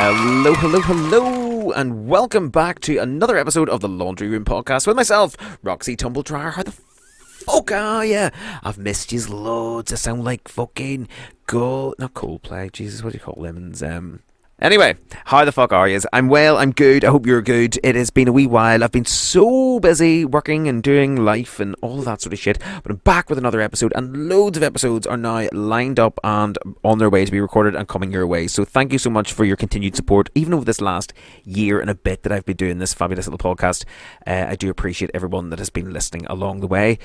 Hello, hello, hello, and welcome back to another episode of the Laundry Room Podcast with myself, Roxy Tumbledryer. How the fuck are ya? I've missed yous loads. I sound like fucking not Coldplay. Jesus, what do you call lemons? Anyway, how the fuck are yous? I'm well, I'm good, I hope you're good. It has been a wee while. I've been so busy working and doing life and all of that sort of shit, but I'm back with another episode, and loads of episodes are now lined up and on their way to be recorded and coming your way. So thank you so much for your continued support, even over this last year and a bit that I've been doing this fabulous little podcast. I do appreciate everyone that has been listening along the way.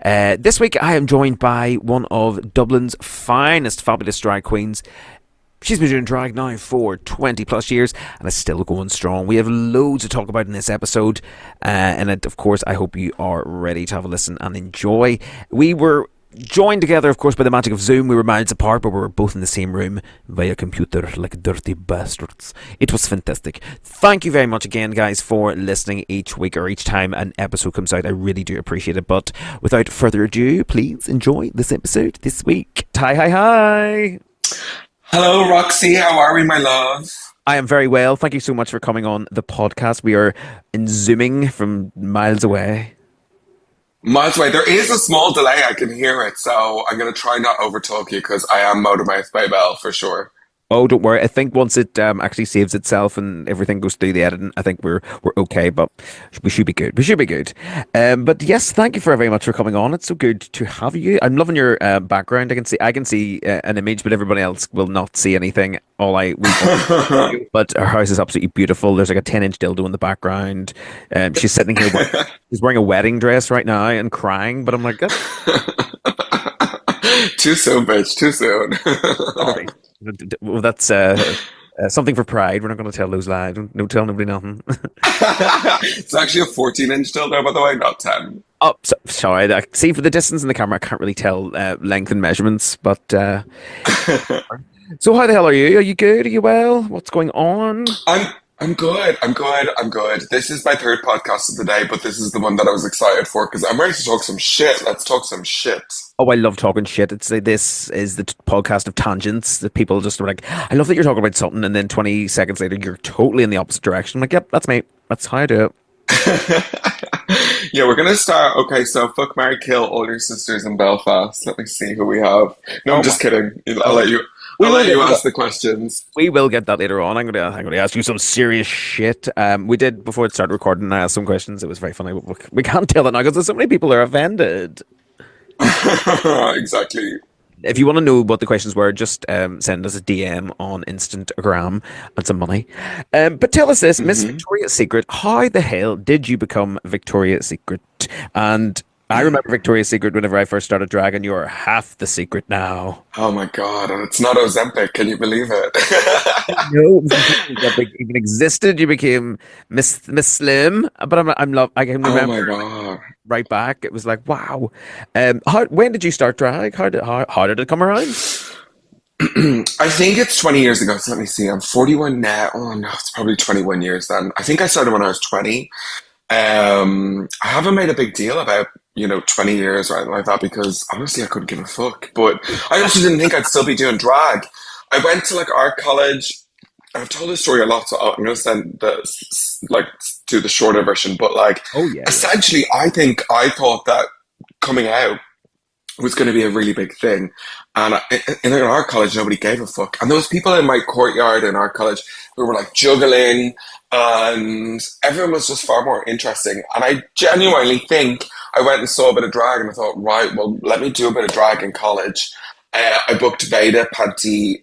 This week I am joined by one of Dublin's finest fabulous drag queens. She's been doing drag now for 20 plus years and is still going strong. We have loads to talk about in this episode, and of course I hope you are ready to have a listen and enjoy. We were joined together, of course, by the magic of Zoom. We were miles apart, but we were both in the same room via computer like dirty bastards. It was fantastic. Thank you very much again, guys, for listening each week or each time an episode comes out. I really do appreciate it. But without further ado, please enjoy this episode this week. Hi. Hello, Roxy. How are we, my love? I am very well. Thank you so much for coming on the podcast. We are in Zooming from miles away. Miles away. There is a small delay. I can hear it. So I'm going to try not overtalk you because I am motormouth by Bell for sure. Oh, don't worry. I think once it actually saves itself and everything goes through the editing, I think we're okay. But we should be good. But yes, thank you very much for coming on. It's so good to have you. I'm loving your background. I can see an image, but everybody else will not see anything. But her house is absolutely beautiful. There's like a 10-inch dildo in the background. She's sitting here. She's wearing a wedding dress right now and crying. But I'm like, too soon, bitch. Too soon. Sorry. Well, that's something for pride. We're not going to tell those lies. Don't tell nobody nothing. It's actually a 14-inch dildo, by the way, not 10. Oh, sorry. See, for the distance in the camera, I can't really tell length and measurements. But so, how the hell are you? Are you good? Are you well? What's going on? I'm good. I'm good. This is my third podcast of the day, but this is the one that I was excited for because I'm ready to talk some shit. Let's talk some shit. Oh, I love talking shit. It's like this is the podcast of tangents that people just are like, I love that you're talking about something, and then 20 seconds later you're totally in the opposite direction. I'm like, yep, that's me. That's how I do it. Yeah, we're gonna start. Okay, so fuck, marry, kill all your sisters in Belfast. Let me see who we have. No, I'm just kidding. I'll let you. I'll let you ask the questions. We will get that later on. I'm gonna ask you some serious shit. We did before it started recording. I asked some questions. It was very funny. We can't tell that now because there's so many people are offended. Exactly. If you want to know what the questions were, just send us a DM on Instagram and some money. But tell us this, Miss Victoria's Secret, how the hell did you become Victoria's Secret? And I remember Victoria's Secret whenever I first started drag, and you're half the secret now. Oh my god, and it's not Ozempic, can you believe it? No, that even existed. You became Miss Slim, but I can remember. Oh my god. Right back, it was like wow. When did you start drag? How did it come around? I think it's 20 years ago. So let me see. I'm 41 now. Oh no, it's probably 21 years then. I think I started when I was 20. I haven't made a big deal about 20 years or anything like that because honestly I couldn't give a fuck. But I also didn't think I'd still be doing drag. I went to like art college. I've told this story a lot, so I'm going to send do the shorter version. But essentially, I think I thought that coming out was going to be a really big thing, and in art college, nobody gave a fuck. And there was people in my courtyard in art college who were like juggling, and everyone was just far more interesting. And I genuinely think I went and saw a bit of drag, and I thought, right, well, let me do a bit of drag in college. I booked Veda, Panty,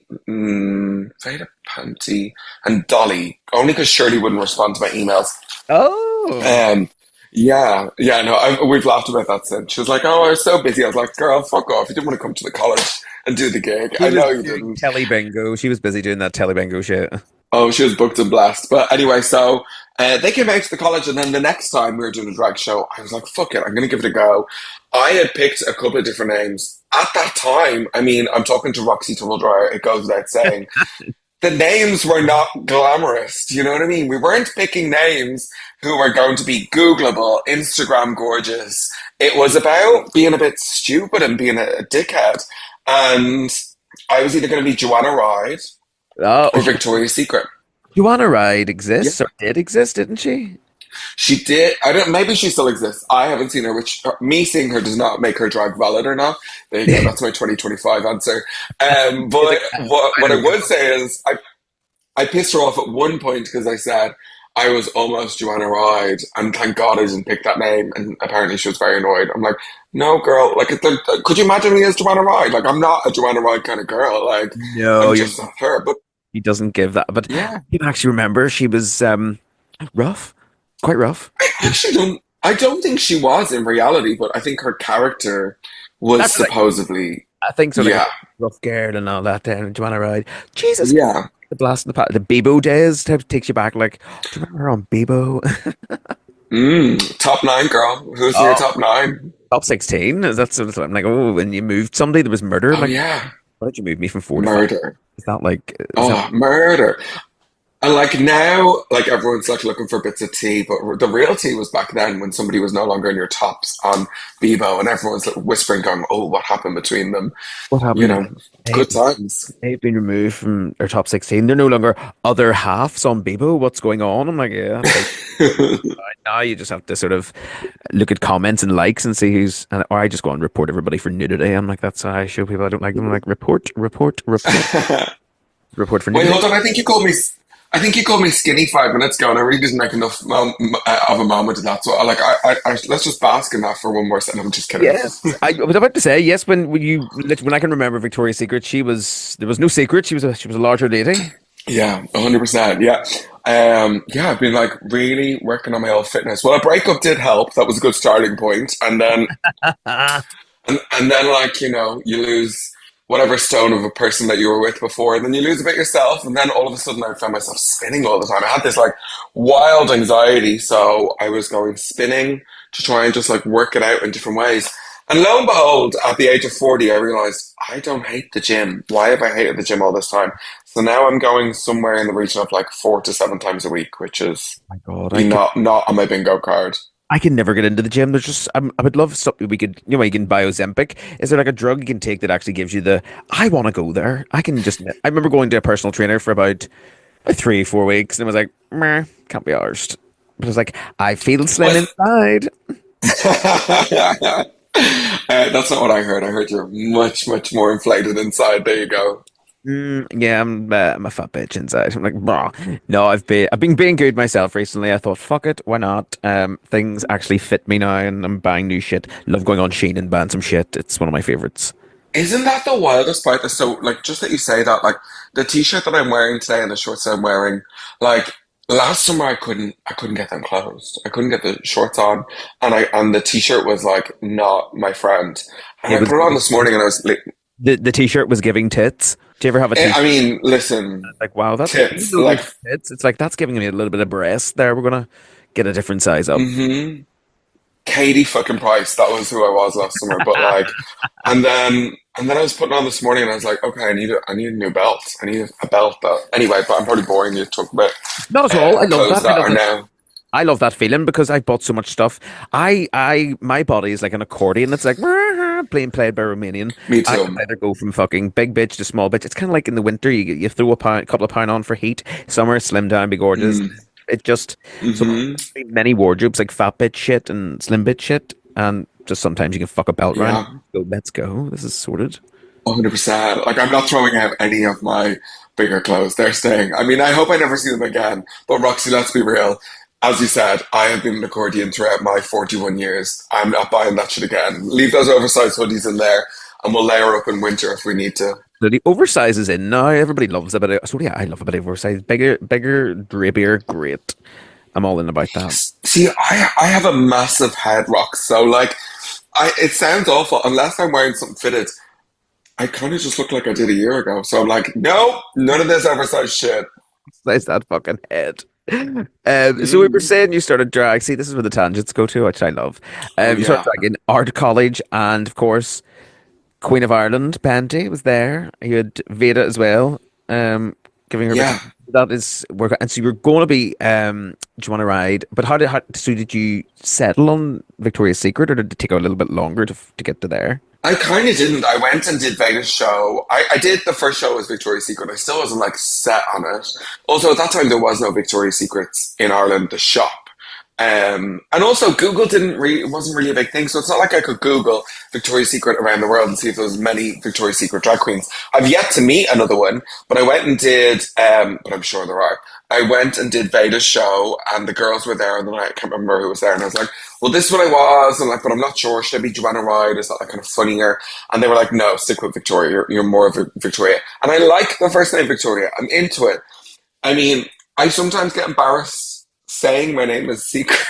and Dolly, only because Shirley wouldn't respond to my emails. Oh. We've laughed about that since. She was like, oh, I was so busy. I was like, girl, fuck off. You didn't want to come to the college and do the gig. I know you didn't. Telly bingo. She was busy doing that telly bingo shit. Oh, she was booked and blessed. But anyway, so they came out to the college, and then the next time we were doing a drag show, I was like, fuck it, I'm going to give it a go. I had picked a couple of different names. At that time, I mean, I'm talking to Roxy Tumbledryer, it goes without saying, the names were not glamorous. Do you know what I mean? We weren't picking names who were going to be Googleable, Instagram gorgeous. It was about being a bit stupid and being a dickhead. And I was either going to be Joanna Ride or Victoria's Secret. Joanna Ride exists Yeah. or did exist, didn't she? She did. I don't. Maybe she still exists. I haven't seen her. Which me seeing her does not make her drag valid or not. There you go. That's my 2025 answer. She's But like, what I I don't would know. say is I pissed her off at one point because I said I was almost Joanna Ride, and thank God I didn't pick that name. And apparently she was very annoyed. I'm like, no, girl. Like, could you imagine me as Joanna Ride? Like, I'm not a Joanna Ride kind of girl. Like, No, I'm you're just not her. But he doesn't give that. But yeah, you can actually remember she was rough, quite rough. I actually don't. I don't think she was in reality, but I think her character was That's like supposedly, I think so, like a yeah, rough girl and all that. Then Joanna Ride, Jesus, yeah. the blast in the the Bebo days takes you back. Like, do you remember her on Bebo? Top nine, girl. Who's in your Oh, top nine? top 16. That's what I'm like. Oh, when you moved somebody, there was murder. I'm Oh like, yeah, why did you move me from 4 to 5? murder. Is that like? Is that? Oh, murder. And like now, like everyone's like looking for bits of tea, but the real tea was back then when somebody was no longer in your tops on Bebo, and everyone's like whispering, going, "Oh, what happened between them?" What You happened to know, them? They've, good times. they've been removed from their top 16. They're no longer other halves on Bebo. What's going on? I'm like, yeah, big. Now you just have to sort of look at comments and likes and see who's, or I just go and report everybody for nudity. I'm like, that's how I show people I don't like them. I'm like, report, report, report, report for Wait, nudity. hold on. I think you called me. I think you called me skinny 5 minutes ago, and I really didn't make enough of a moment of that. So, like, let's just bask in that for one more second. I'm just kidding. Yes, I was about to say yes. When I can remember Victoria's Secret, she was there was no secret. She was a larger lady. Yeah, 100%. Yeah. Yeah, I've been like really working on my own fitness. Well, a breakup did help. That was a good starting point. And then like, you lose whatever stone of a person that you were with before, and then you lose a bit yourself, and then all of a sudden I found myself spinning all the time. I had this like wild anxiety, so I was going spinning to try and just like work it out in different ways. And lo and behold, at the age of 40, I realized I don't hate the gym. Why have I hated the gym all this time? So now I'm going somewhere in the region of like 4 to 7 times a week, which is My God, not on my bingo card. I can never get into the gym. There's just I would love something we could you can buy Ozempic. Is there like a drug you can take that actually gives you the I want to go there? I remember going to a personal trainer for about 3 4 weeks and it was like meh, can't be arsed. But it's like I feel slim What? inside. That's not what I heard. I heard you're much, much more inflated inside. There you go. Yeah, I'm a fat bitch inside. I'm like, bah. No, I've been being good myself recently. I thought, fuck it, why not? Things actually fit me now, and I'm buying new shit. Love going on Shein and buying some shit. It's one of my favorites. Isn't that the wildest part? So, like, just that you say that, like, the t-shirt that I'm wearing today and the shorts that I'm wearing, like, last summer I couldn't get them closed. I couldn't get the shorts on, and the t-shirt was like not my friend. And It I was put it on this morning, and I was like, the t-shirt was giving tits. Do you ever have a I t-shirt mean, listen, like, wow, that's even tits, though like, there's tits, it's like that's giving me a little bit of breast there. We're gonna get a different size up. mm-hmm. Katie fucking Price. That was who I was last summer. But like, and then I was putting on this morning, and I was like, okay, I need a new belt. I need a belt that anyway. But I'm probably boring you to talk about Not at all. I love clothes that. I that love are that. now. I love that feeling because I bought so much stuff. My body is like an accordion. It's like being played by Romanian. Me I can too. either go from fucking big bitch to small bitch. It's kind of like in the winter, you throw couple of pound on for heat. Summer, slim down, be gorgeous. Mm, It just so hmm many wardrobes like fat bitch shit and slim bitch shit, and just sometimes you can fuck a belt round. Yeah, Go, let's go. This is sorted. 100%. Like I'm not throwing out any of my bigger clothes. They're staying. I mean, I hope I never see them again. But Roxy, let's be real. As you said, I have been an accordion throughout my 41 years. I'm not buying that shit again. Leave those oversized hoodies in there, and we'll layer up in winter if we need to. So the oversize is in now. Everybody loves a bit of. So yeah, I love a bit of oversize. Bigger, drapier, great. I'm all in about that. See, I have a massive head rock, so like, it sounds awful unless I'm wearing something fitted. I kind of just look like I did a year ago. So I'm like, no, none of this oversized shit. Nice that fucking head. So we were Mm. saying you started drag. See, this is where the tangents go to, which I love. Oh You started yeah, drag in art college, and of course, Queen of Ireland, Panty was there. You had Veda as well, giving her bits. yeah. That is work, and so you're going to be. Do you want to ride? But so did you settle on Victoria's Secret, or did it take a little bit longer to get to there? I kind of didn't. I went and did Vegas show. I did the first show was Victoria's Secret. I still wasn't like set on it. Also, at that time there was no Victoria's Secrets in Ireland. The shop. And also Google didn't really, it wasn't really a big thing. So it's not like I could Google Victoria's Secret around the world and see if there was many Victoria's Secret drag queens. I've yet to meet another one, but I went and did, but I'm sure there are. I went and did Veda's show and the girls were there and then I can't remember who was there and I was like, well, this is what I was. And like, but I'm not sure. Should I be Joanna Ride? Is that like kind of funnier? And they were like, no, stick with Victoria. You're more of a Victoria. And I like the first name Victoria. I'm into it. I mean, I sometimes get embarrassed saying my name is Secret.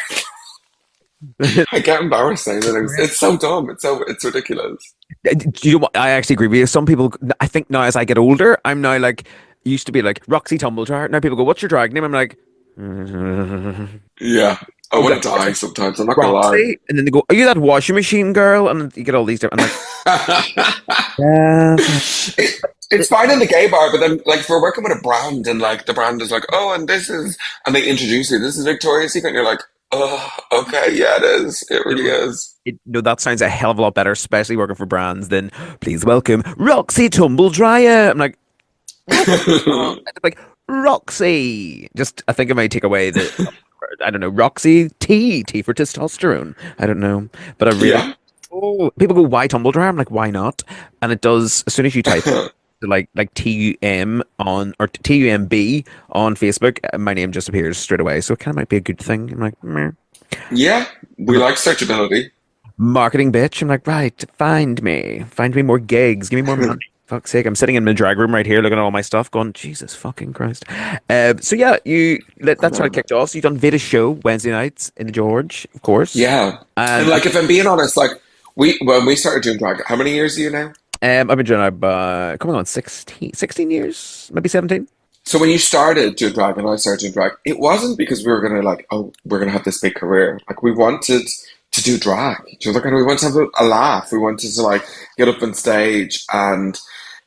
I get embarrassed saying that it's so dumb. It's ridiculous. Do you know what? I actually agree with you. Some people, I think now as I get older, I'm now like, used to be like Roxy Tumbledore. Now people go, "What's your drag name?" I'm like, Yeah, I want to die sometimes. I'm not gonna lie. Roxy, and then they go, "Are you that washing machine girl?" And you get all these different. I'm like, yeah, It's fine in the gay bar, but then like if we're working with a brand and like the brand is like, oh, and this is, and they introduce you, this is Victoria's Secret, and you're like, oh, okay, yeah, it is. It really is. no, that sounds a hell of a lot better, especially working for brands. Than please welcome Roxy Tumble Dryer. I'm like, it's like Roxy. Just, I think I might take away the, I don't know, Roxy T for testosterone. I don't know, but I really. Yeah. Oh, people go, why tumble dryer? I'm like, why not? And it does as soon as you type like TUM on or TUMB on Facebook, my name just appears straight away. So it kind of might be a good thing. I'm like, meh. Yeah, we like searchability. Marketing bitch. I'm like, right, find me more gigs, give me more money. Fuck's sake, I'm sitting in my drag room right here, looking at all my stuff, going, Jesus fucking Christ. So yeah, that's how it kicked off. So you done Vita's show Wednesday nights in the George, of course, Yeah. And and like if I'm being honest, like when we started doing drag, how many years are you now? I've been doing coming on 16 years, maybe 17. So when you started doing drag and I started doing drag, it wasn't because we were gonna like, oh, we're gonna have this big career. Like we wanted to do drag. Do you know, like, we wanted to have a laugh. We wanted to like get up on stage, and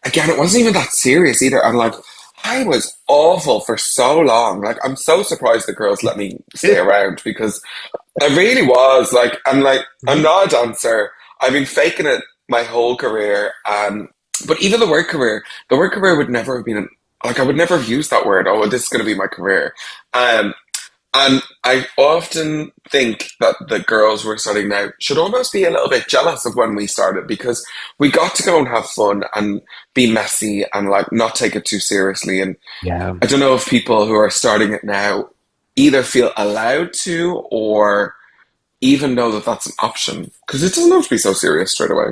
again, it wasn't even that serious either. And like, I was awful for so long. Like, I'm so surprised the girls let me stay around because I really was like, I'm not a dancer. I've been faking it my whole career. But even the word career would never have been like I would never have used that word. Oh, this is going to be my career. Um, and I often think that the girls we're starting now should almost be a little bit jealous of when we started because we got to go and have fun and be messy and like not take it too seriously. And Yeah. I don't know if people who are starting it now either feel allowed to or even know that that's an option because it doesn't have to be so serious straight away.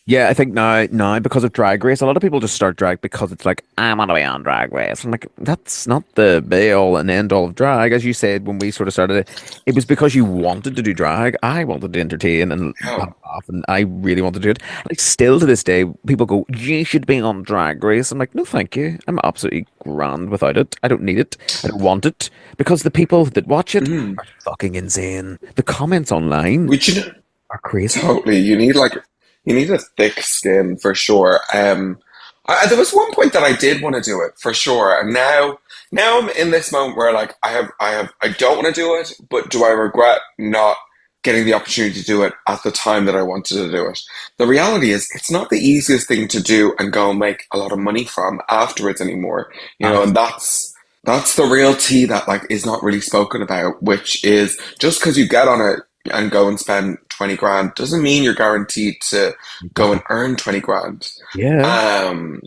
Yeah, I think now because of Drag Race, a lot of people just start drag because it's like I'm on the way on Drag Race. I'm like, that's not the be all and end all of drag. As you said when we sort of started it, it was because you wanted to do drag. I wanted to entertain and Yeah. have a laugh, and I really wanted to do it. Like still to this day, people go, "You should be on Drag Race." I'm like, no, thank you. I'm absolutely grand without it. I don't need it. I don't want it because the people that watch it Mhm. are fucking insane. The comments online Which you know, are crazy. totally. You need a thick skin for sure. There was one point that I did want to do it for sure, and now I'm in this moment where like I don't want to do it, but do I regret not getting the opportunity to do it at the time that I wanted to do it? The reality is, it's not the easiest thing to do and go and make a lot of money from afterwards anymore. You know, and that's the real tea that like is not really spoken about, which is just because you get on it and go and spend 20 grand doesn't mean you're guaranteed to go and earn 20 grand. Yeah. Um,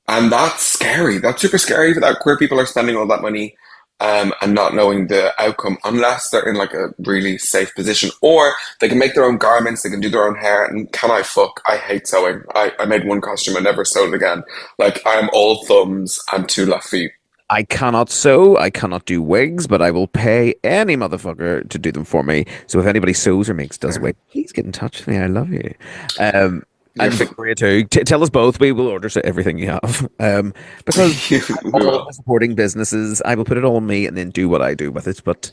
and that's scary. That's super scary that queer people are spending all that money and not knowing the outcome unless they're in like a really safe position or they can make their own garments, they can do their own hair. And can I fuck? I hate sewing. I made one costume, I never sewed it again. Like I am all thumbs and two left feet. I cannot sew, I cannot do wigs, but I will pay any motherfucker to do them for me. So if anybody sews or makes does wig, please get in touch with me. I love you. Um, You're and Victoria too. Tell us both. We will order everything you have. Because I'm we all will. about supporting businesses. I will put it all on me and then do what I do with it. But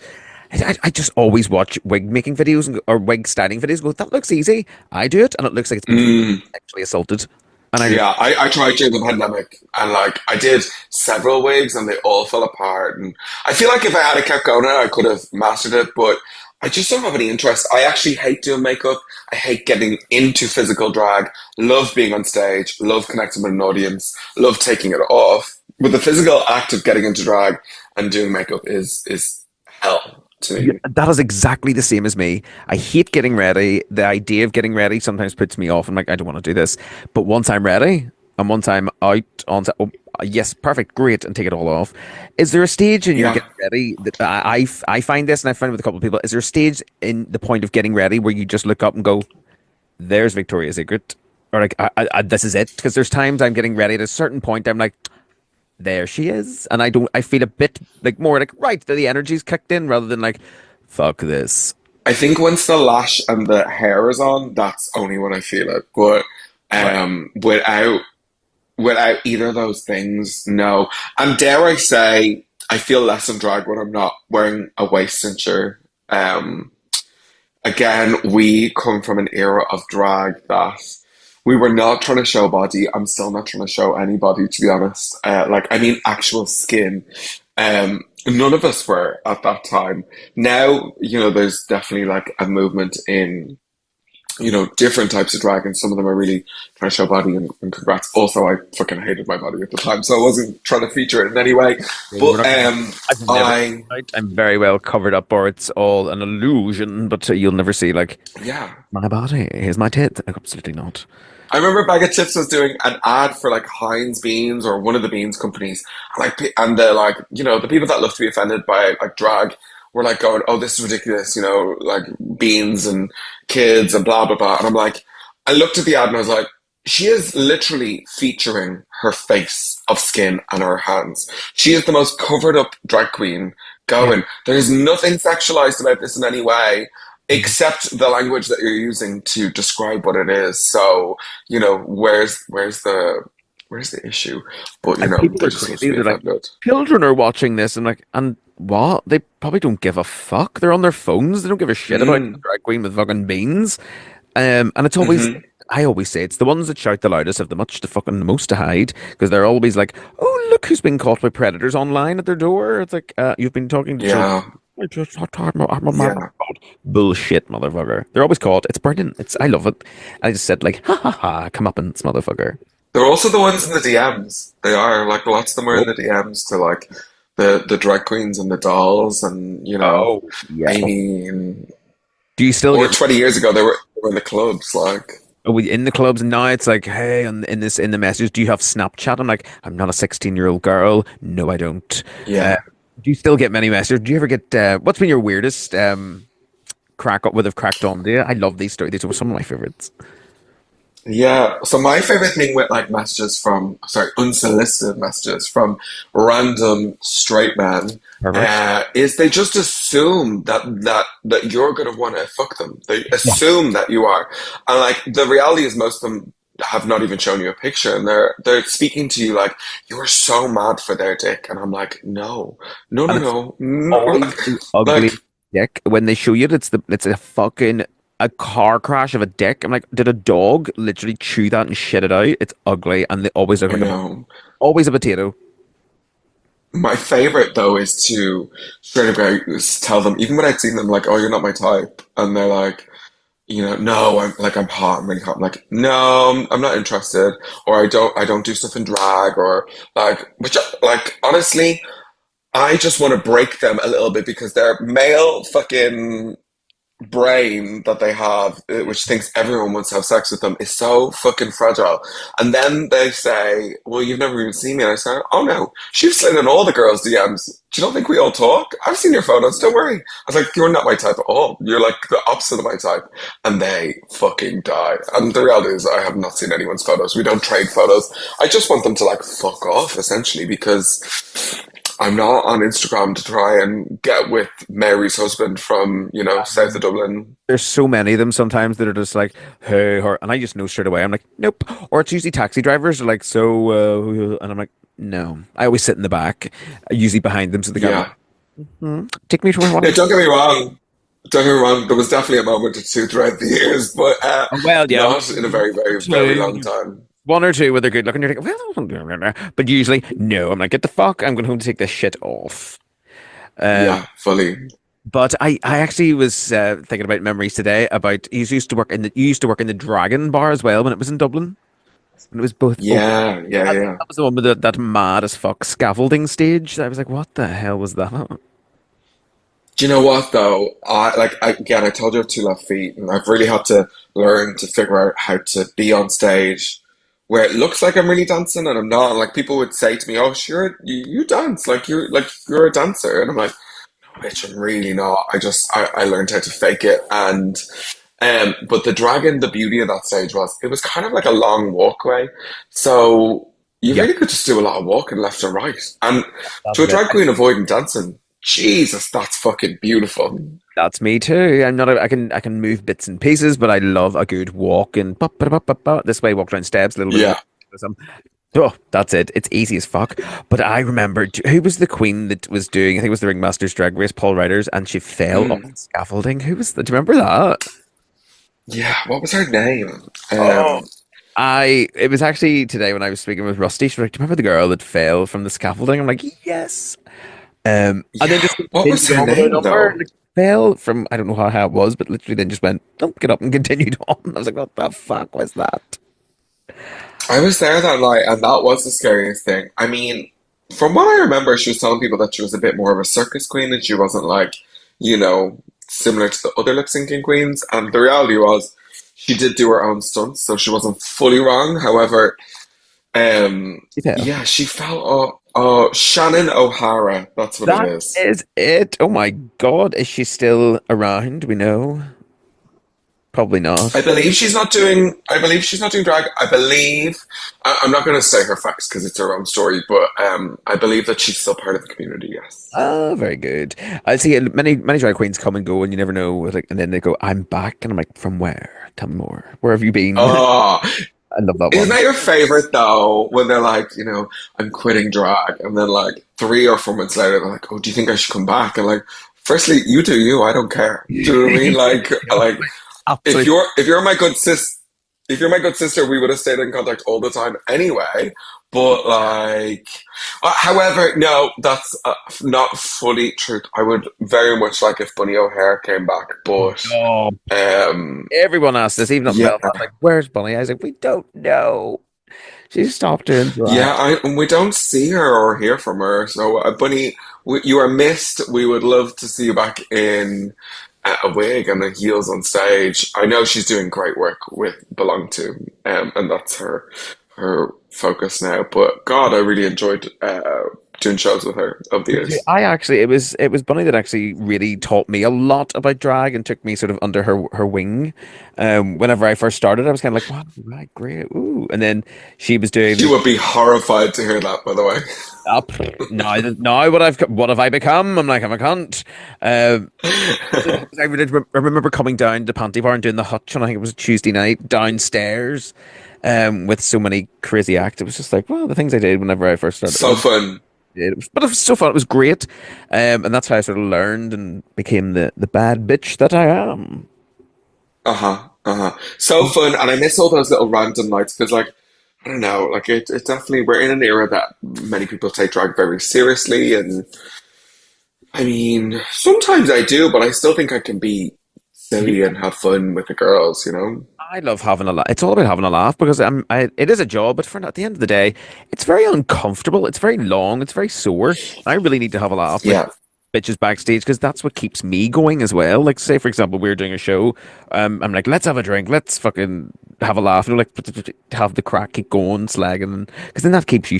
I just always watch wig making videos or wig styling videos. And go, that looks easy. I do it, and it looks like it's been Mm. sexually assaulted. And I just Yeah, I tried during the pandemic and like I did several wigs and they all fell apart. And I feel like if I had kept going, I could have mastered it, but I just don't have any interest. I actually hate doing makeup. I hate getting into physical drag. Love being on stage, love connecting with an audience, love taking it off. But the physical act of getting into drag and doing makeup is hell to Yeah, me. that is exactly the same as me. I hate getting ready. The idea of getting ready sometimes puts me off. I'm like, I don't want to do this. But once I'm ready and once I'm out on, oh, yes, perfect, great, and take it all off. Is there a stage in your Yeah. getting ready that I find this, and I find it with a couple of people? Is there a stage in the point of getting ready where you just look up and go, "There's Victoria's Secret," or like, "This is it"? Because there's times I'm getting ready at a certain point, I'm like, there she is. And I don't, I feel a bit like more like, right, the energy's kicked in rather than like, fuck this. I think once the lash and the hair is on, that's only when I feel it. But Right. without either of those things, no. And dare I say, I feel less in drag when I'm not wearing a waist cincher. Um, Again, we come from an era of drag that we were not trying to show body. I'm still not trying to show anybody, to be honest. Like, I mean, actual skin. None of us were at that time. Now, there's definitely like a movement in different types of drag, and some of them are really trying to show body, and congrats. Also, I fucking hated my body at the time, so I wasn't trying to feature it in any way. We're But not gonna, I've never, I, right? I'm very well covered up, or it's all an illusion, but you'll never see like yeah. my body. Here's my tit. Like, absolutely not. I remember Bag of Chips was doing an ad for like Heinz Beans or one of the beans companies, and and the like, the people that love to be offended by like drag were like going, "Oh, this is ridiculous," like beans and kids and blah blah blah. And I'm like, I looked at the ad and I was like, she is literally featuring her face of skin and her hands. She is the most covered up drag queen Yeah. going. There's nothing sexualized about this in any way except the language that you're using to describe what it is. So, where's the issue? But And people they're are just supposed to crazy. be They're like, offended. children are watching this, and like, and what? They probably don't give a fuck. They're on their phones. They don't give a shit about a Mm, drag queen with fucking beans. And it's always, hmm. I always say it's the ones that shout the loudest have the much the fucking most to hide because they're always like, oh, look who's been caught by predators online at their door. It's like, you've been talking to children. Yeah, I just I'm a man. yeah. Bullshit, motherfucker. They're always caught. It's brilliant. I love it. I just said like, ha ha ha, come up and motherfucker. They're also the ones in the DMs. They are like lots of them are in Oh, the DMs to like the drag queens and the dolls, and oh, yeah. Amy and Do you still or get 20 years ago they were in the clubs like are we in the clubs? And now it's like, hey, in the messages, do you have Snapchat? I'm like, I'm not a 16-year-old girl. No, I don't. Uh, yeah. do you still get many messages? Do you ever get what's been your weirdest crack up would have cracked on to you? I love these stories. These were some of my favorites. Yeah, so my favorite thing with like messages from, sorry, unsolicited messages from random straight men, Perverts. is they just assume that you're gonna want to fuck them. They Yeah. assume that you are, and like the reality is most of them have not even shown you a picture, and they're speaking to you like you are so mad for their dick, and I'm like, no, no, no, And it's no, no. always the ugly Like, dick. When they show you it, it's a fucking a car crash of a dick. I'm like, did a dog literally chew that and shit it out? It's ugly, and they always look I like know. always a potato. My favorite though is to straight away tell them, even when I'd seen them, like, "Oh, you're not my type," and they're like, "No, I'm hot, I'm really hot." I'm like, "No, I'm not interested," or I don't do stuff in drag," or like, which, like, honestly, I just want to break them a little bit because their male fucking brain that they have, which thinks everyone wants to have sex with them, is so fucking fragile. And then they say, "Well, you've never even seen me." And I say, "Oh no, she's slid in all the girls' DMs. Do you not think we all talk? I've seen your photos. Don't worry." I was like, "You're not my type at all. You're like the opposite of my type." And they fucking die. And the reality is, I have not seen anyone's photos. We don't trade photos. I just want them to like fuck off, essentially, because I'm not on Instagram to try and get with Mary's husband from, south of Dublin. There's so many of them sometimes that are just like, hey, her, and I just know straight away. I'm like, nope. Or it's usually taxi drivers are like, so, and I'm like, no. I always sit in the back, usually behind them, so they can Yeah. take me to where I want Yeah, to. don't get me wrong. Don't get me wrong. There was definitely a moment or two throughout the years, but Oh, well, yeah. not in a very, very, very long Smooth time. one or two where they're good looking. You're like, well, but usually, no. I'm like, get the fuck. I'm going home to take this shit off. Um, Yeah, fully. but I actually was thinking about memories today about you used to work in the Dragon Bar as well when it was in Dublin. And it was both open. Yeah, yeah, yeah. That was the one with that mad as fuck scaffolding stage. I was like, what the hell was that? Do you know what though? Again, I told you I have two left feet, and I've really had to learn to figure out how to be on stage where it looks like I'm really dancing and I'm not. Like people would say to me, "Oh, sure, you dance like you're a dancer," and I'm like, "Bitch, I'm really not. I learned how to fake it." And but the dragon, the beauty of that stage was it was kind of like a long walkway, so you Yeah, really could just do a lot of walking left and right. And that's to a it. drag queen avoiding dancing, Jesus, that's fucking beautiful. That's me too. I'm not. I can move bits and pieces, but I love a good walk and this way, walk down steps, a little bit of Yeah. some. Oh, that's it. It's easy as fuck. But I remember who was the queen that was doing. I think it was the Ringmasters Drag Race, Paul Riders, and she fell off the Mm. scaffolding. Who was that? Do you remember that? Yeah. What was her name? Oh, it was actually today when I was speaking with Rusty. She was like, "Do you remember the girl that fell from the scaffolding?" I'm like, "Yes." And then Yeah. just What was continued her on with her name number. though? Like, fell from I don't know how it was, but literally then just went, "Don't get up," and continued on. I was like, "What the fuck was that?" I was there that night, and that was the scariest thing. I mean, from what I remember, she was telling people that she was a bit more of a circus queen, and she wasn't like, you know, similar to the other lip syncing queens. And the reality was, she did do her own stunts, so she wasn't fully wrong. However, She fell. yeah, she fell. Oh, Shannon O'Hara. That's what it That is. is it. Oh my God, is she still around? We know. Probably not. I believe she's not doing drag. I'm not going to say her facts because it's her own story, but I believe that she's still part of the community. Yes. Oh, very good. I see many drag queens come and go, and you never know. Like, and then they go, "I'm back," and I'm like, "From where? Tell me more. Where have you been?" Oh, I love that isn't one. that your favorite though? When they're like, I'm quitting drag, and then like 3 or 4 months later, they're like, "Oh, do you think I should come back?" And like, firstly, you do you. I don't care. Do you know what I mean? Like if Absolutely. you're my good if you're my good sister, we would have stayed in contact all the time anyway. But like, however, no, that's not fully truth. I would very much like if Bunny O'Hare came back, but Oh, um, everyone asked this, even up in yeah, Belfast, like, "Where's Bonnie?" I was like, "We don't know. She stopped doing drag." yeah, we don't see her or hear from her. So, Bunny, you are missed. We would love to see you back in a wig and the heels on stage. I know she's doing great work with Belong to, and that's her focus now. But God, I really enjoyed doing shows with her over the Me too. years. I actually, it was Bunny that actually really taught me a lot about drag and took me sort of under her wing. Whenever I first started, I was kind of like, "Wow, right, great, ooh," and then she was She doing would be horrified to hear that, by the way. up. Now what have I become? I'm like I'm a cunt. Um, I remember coming down to Panty Bar and doing the hutch, and I think it was a Tuesday night downstairs, with so many crazy acts. It was just like, well, the things I did whenever I first started. So fun. But it was so fun. It was great, and that's how I sort of learned and became the bad bitch that I am. Uh-huh. Uh-huh. So fun. And I miss all those little random nights because like I don't know, like it definitely we're in an era that many people take drag very seriously and I mean sometimes I do, but I still think I can be silly and have fun with the girls. I love having a laugh. It's all about having a laugh because it is a job, but at the end of the day, it's very uncomfortable. It's very long. It's very sore. I really need to have a laugh with Yeah. bitches backstage because that's what keeps me going as well. Like, say for example, we're doing a show. I'm like, let's have a drink. Let's fucking have a laugh. And we're like, have the crack, keep going, slagging, because then that keeps you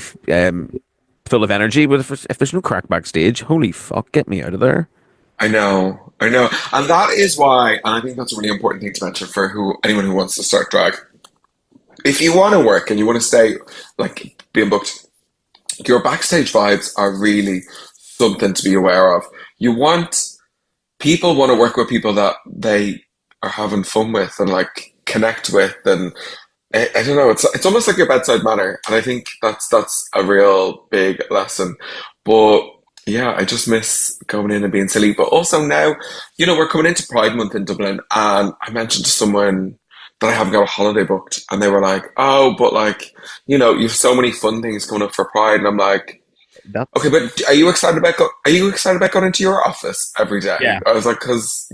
full of energy. But if there's no crack backstage, holy fuck, get me out of there. I know. I know. And that is why, and I think that's a really important thing to mention for anyone who wants to start drag. If you want to work and you want to stay like being booked, your backstage vibes are really something to be aware of. You want people want to work with people that they are having fun with and like connect with and I don't know it's almost like your bedside manner and I think that's a real big lesson but yeah I just miss going in and being silly but also now we're coming into Pride Month in Dublin and I mentioned to someone that I haven't got a holiday booked. And they were like, oh, but like, you have so many fun things coming up for Pride. And I'm like, okay, That's but are you excited about going into your office every day? yeah. I was like, because,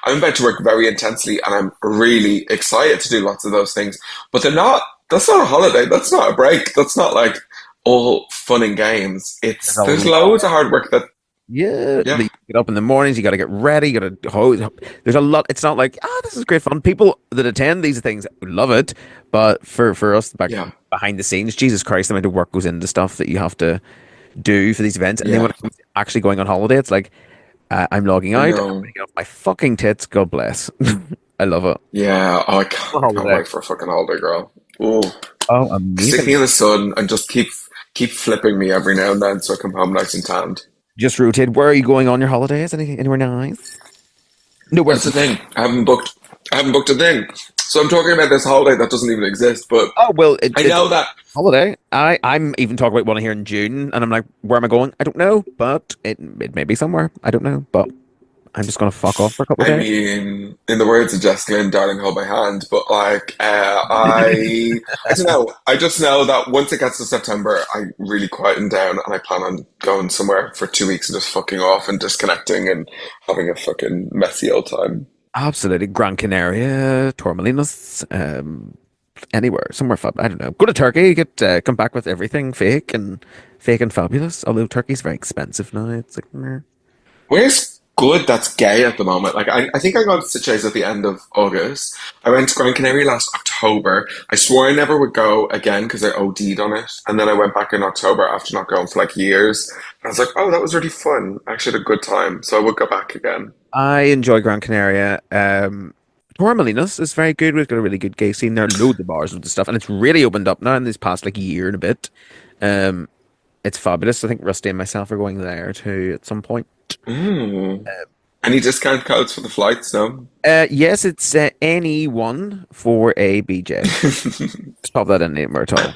I'm about to work very intensely and I'm really excited to do lots of those things. But that's not a holiday. That's not a break. That's not like all fun and games. There's a There's lot. loads of hard work that, Yeah, yeah, you get up in the mornings, you got to get ready, you got to there's a lot. It's not like, this is great fun. People that attend these things love it, but for us back yeah, behind the scenes, Jesus Christ, the amount of work goes into stuff that you have to do for these events. And then when yeah, it comes to actually going on holiday, it's like, I'm logging I out, I'm know. getting off my fucking tits. God bless. I love it. Yeah, oh, A I can't holiday. wait for a fucking holiday, girl. Oh, Oh, stick amazing. me in the sun and just keep flipping me every now and then so I come home nice and tanned. Just rooted. Where are you going on your holidays? Anywhere nice? Nowhere. That's the thing. I haven't booked a thing. So I'm talking about this holiday that doesn't even exist, but Oh well, I it's know that holiday. I'm even talking about one here in June, and I'm like, where am I going? I don't know, but it may be somewhere. I don't know, but I'm just gonna fuck off for a couple of I days. mean, in the words of Jessica and Darling Hold My Hand, but like, I don't know. I just know that once it gets to September, I really quieten down and I plan on going somewhere for 2 weeks and just fucking off and disconnecting and having a fucking messy old time. Absolutely, Gran Canaria, Torremolinos, anywhere, somewhere fun. I don't know. Go to Turkey, get come back with everything fake and fabulous. Although Turkey's very expensive now. It's like, meh. Where's good that's gay at the moment? Like, I think I got to Sitges at the end of August. I went to Gran Canaria last October. I swore I never would go again because I OD'd on it. And then I went back in October after not going for like years. And I was like, oh, that was really fun. I actually had a good time. So I would go back again. I enjoy Gran Canaria. Torremolinos is very good. We've got a really good gay scene there. Loads of bars and stuff, and it's really opened up now in this past like year and a bit. Um, it's fabulous. I think Rusty and myself are going there too at some point. Mm. Any discount codes for the flights? No. Yes, it's NE1 for a BJ. Just pop that in anywhere at all.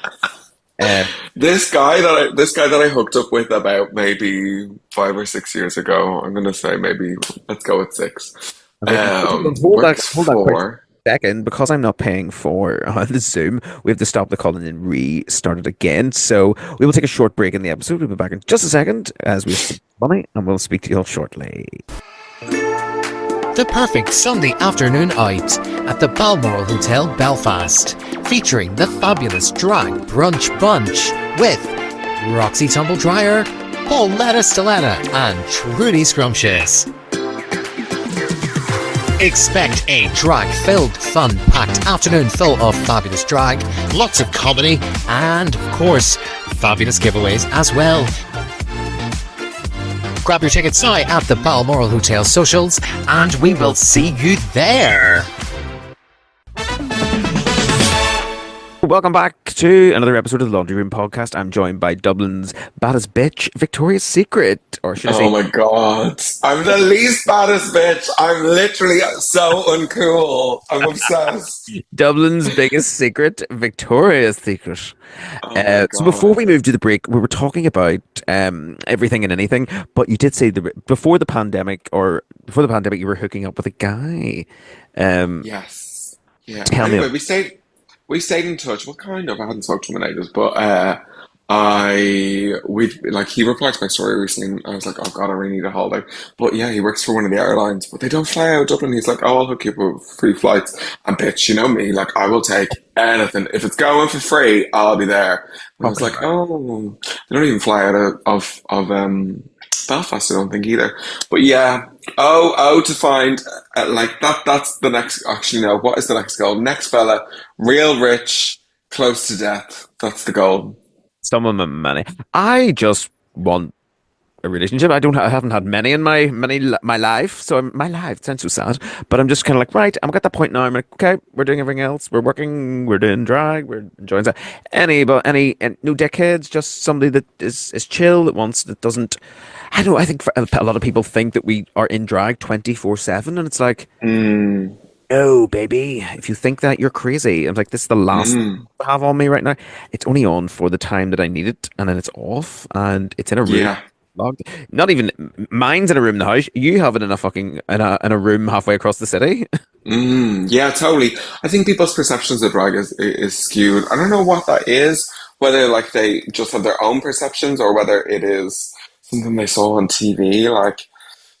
Uh, This guy that I hooked up with about maybe 5 or 6 years ago. I'm gonna say maybe let's go with six. okay, Works hold that quick for. second because I'm not paying for the Zoom. We have to stop the call and then restart it again. So we will take a short break in the episode. We'll be back in just a second as we speak money, and we'll speak to you all shortly. The perfect Sunday afternoon out at the Balmoral Hotel, Belfast, featuring the fabulous Drag Brunch Bunch with Roxy Tumble-Dryer, Pauletta Stiletta, and Trudy Scrumptious. Expect a drag-filled, fun-packed afternoon full of fabulous drag, lots of comedy, and, of course, fabulous giveaways as well. Grab your tickets now at the Balmoral Hotel socials, and we will see you there. Welcome back to another episode of the Laundry Room Podcast. I'm joined by Dublin's baddest bitch, Victoria's Secret, or should I Oh say my God. I'm the least baddest bitch. I'm literally so uncool. I'm obsessed. Dublin's biggest secret, Victoria's Secret. Oh my So before God. we moved to the break, we were talking about everything and anything, but you did say before the pandemic, you were hooking up with a guy. Um, Yes. Yeah. Tell me. Anyway, we stayed in touch. Well, kind of. I hadn't spoken to him in ages, but I we like he replied to my story recently. And I was like, oh God, I really need a holiday. But yeah, he works for one of the airlines, but they don't fly out of Dublin. He's like, oh, I'll hook you up with free flights. And bitch, you know me, like I will take anything if it's going for free. I'll be there. And I was Fucking like, oh, they don't even fly out of Belfast. I don't think either. But yeah, to find like that. That's the next. Actually, no. What is the next goal? Next fella, real rich, close to death. That's the goal. some of my money. I just want a relationship. I haven't had many in my life. So my life sounds so sad, but I'm just kind of like, right, I'm at that point now. I'm like, okay, we're doing everything else. We're working. We're doing drag. We're enjoying that. Any no dickheads. Just somebody that is chill. That doesn't. I don't know. I think for a lot of people think that we are in drag 24/7, and it's like, Mm, no, baby. If you think that, you're crazy. I'm like, this is the last thing mm, I have on me right now. It's only on for the time that I need it, and then it's off, and it's in a room yeah. locked. Not even mine's in a room in the house. You have it in a fucking in a room halfway across the city. Yeah, totally. I think people's perceptions of drag is skewed. I don't know what that is, whether like they just have their own perceptions or whether it is something they saw on TV.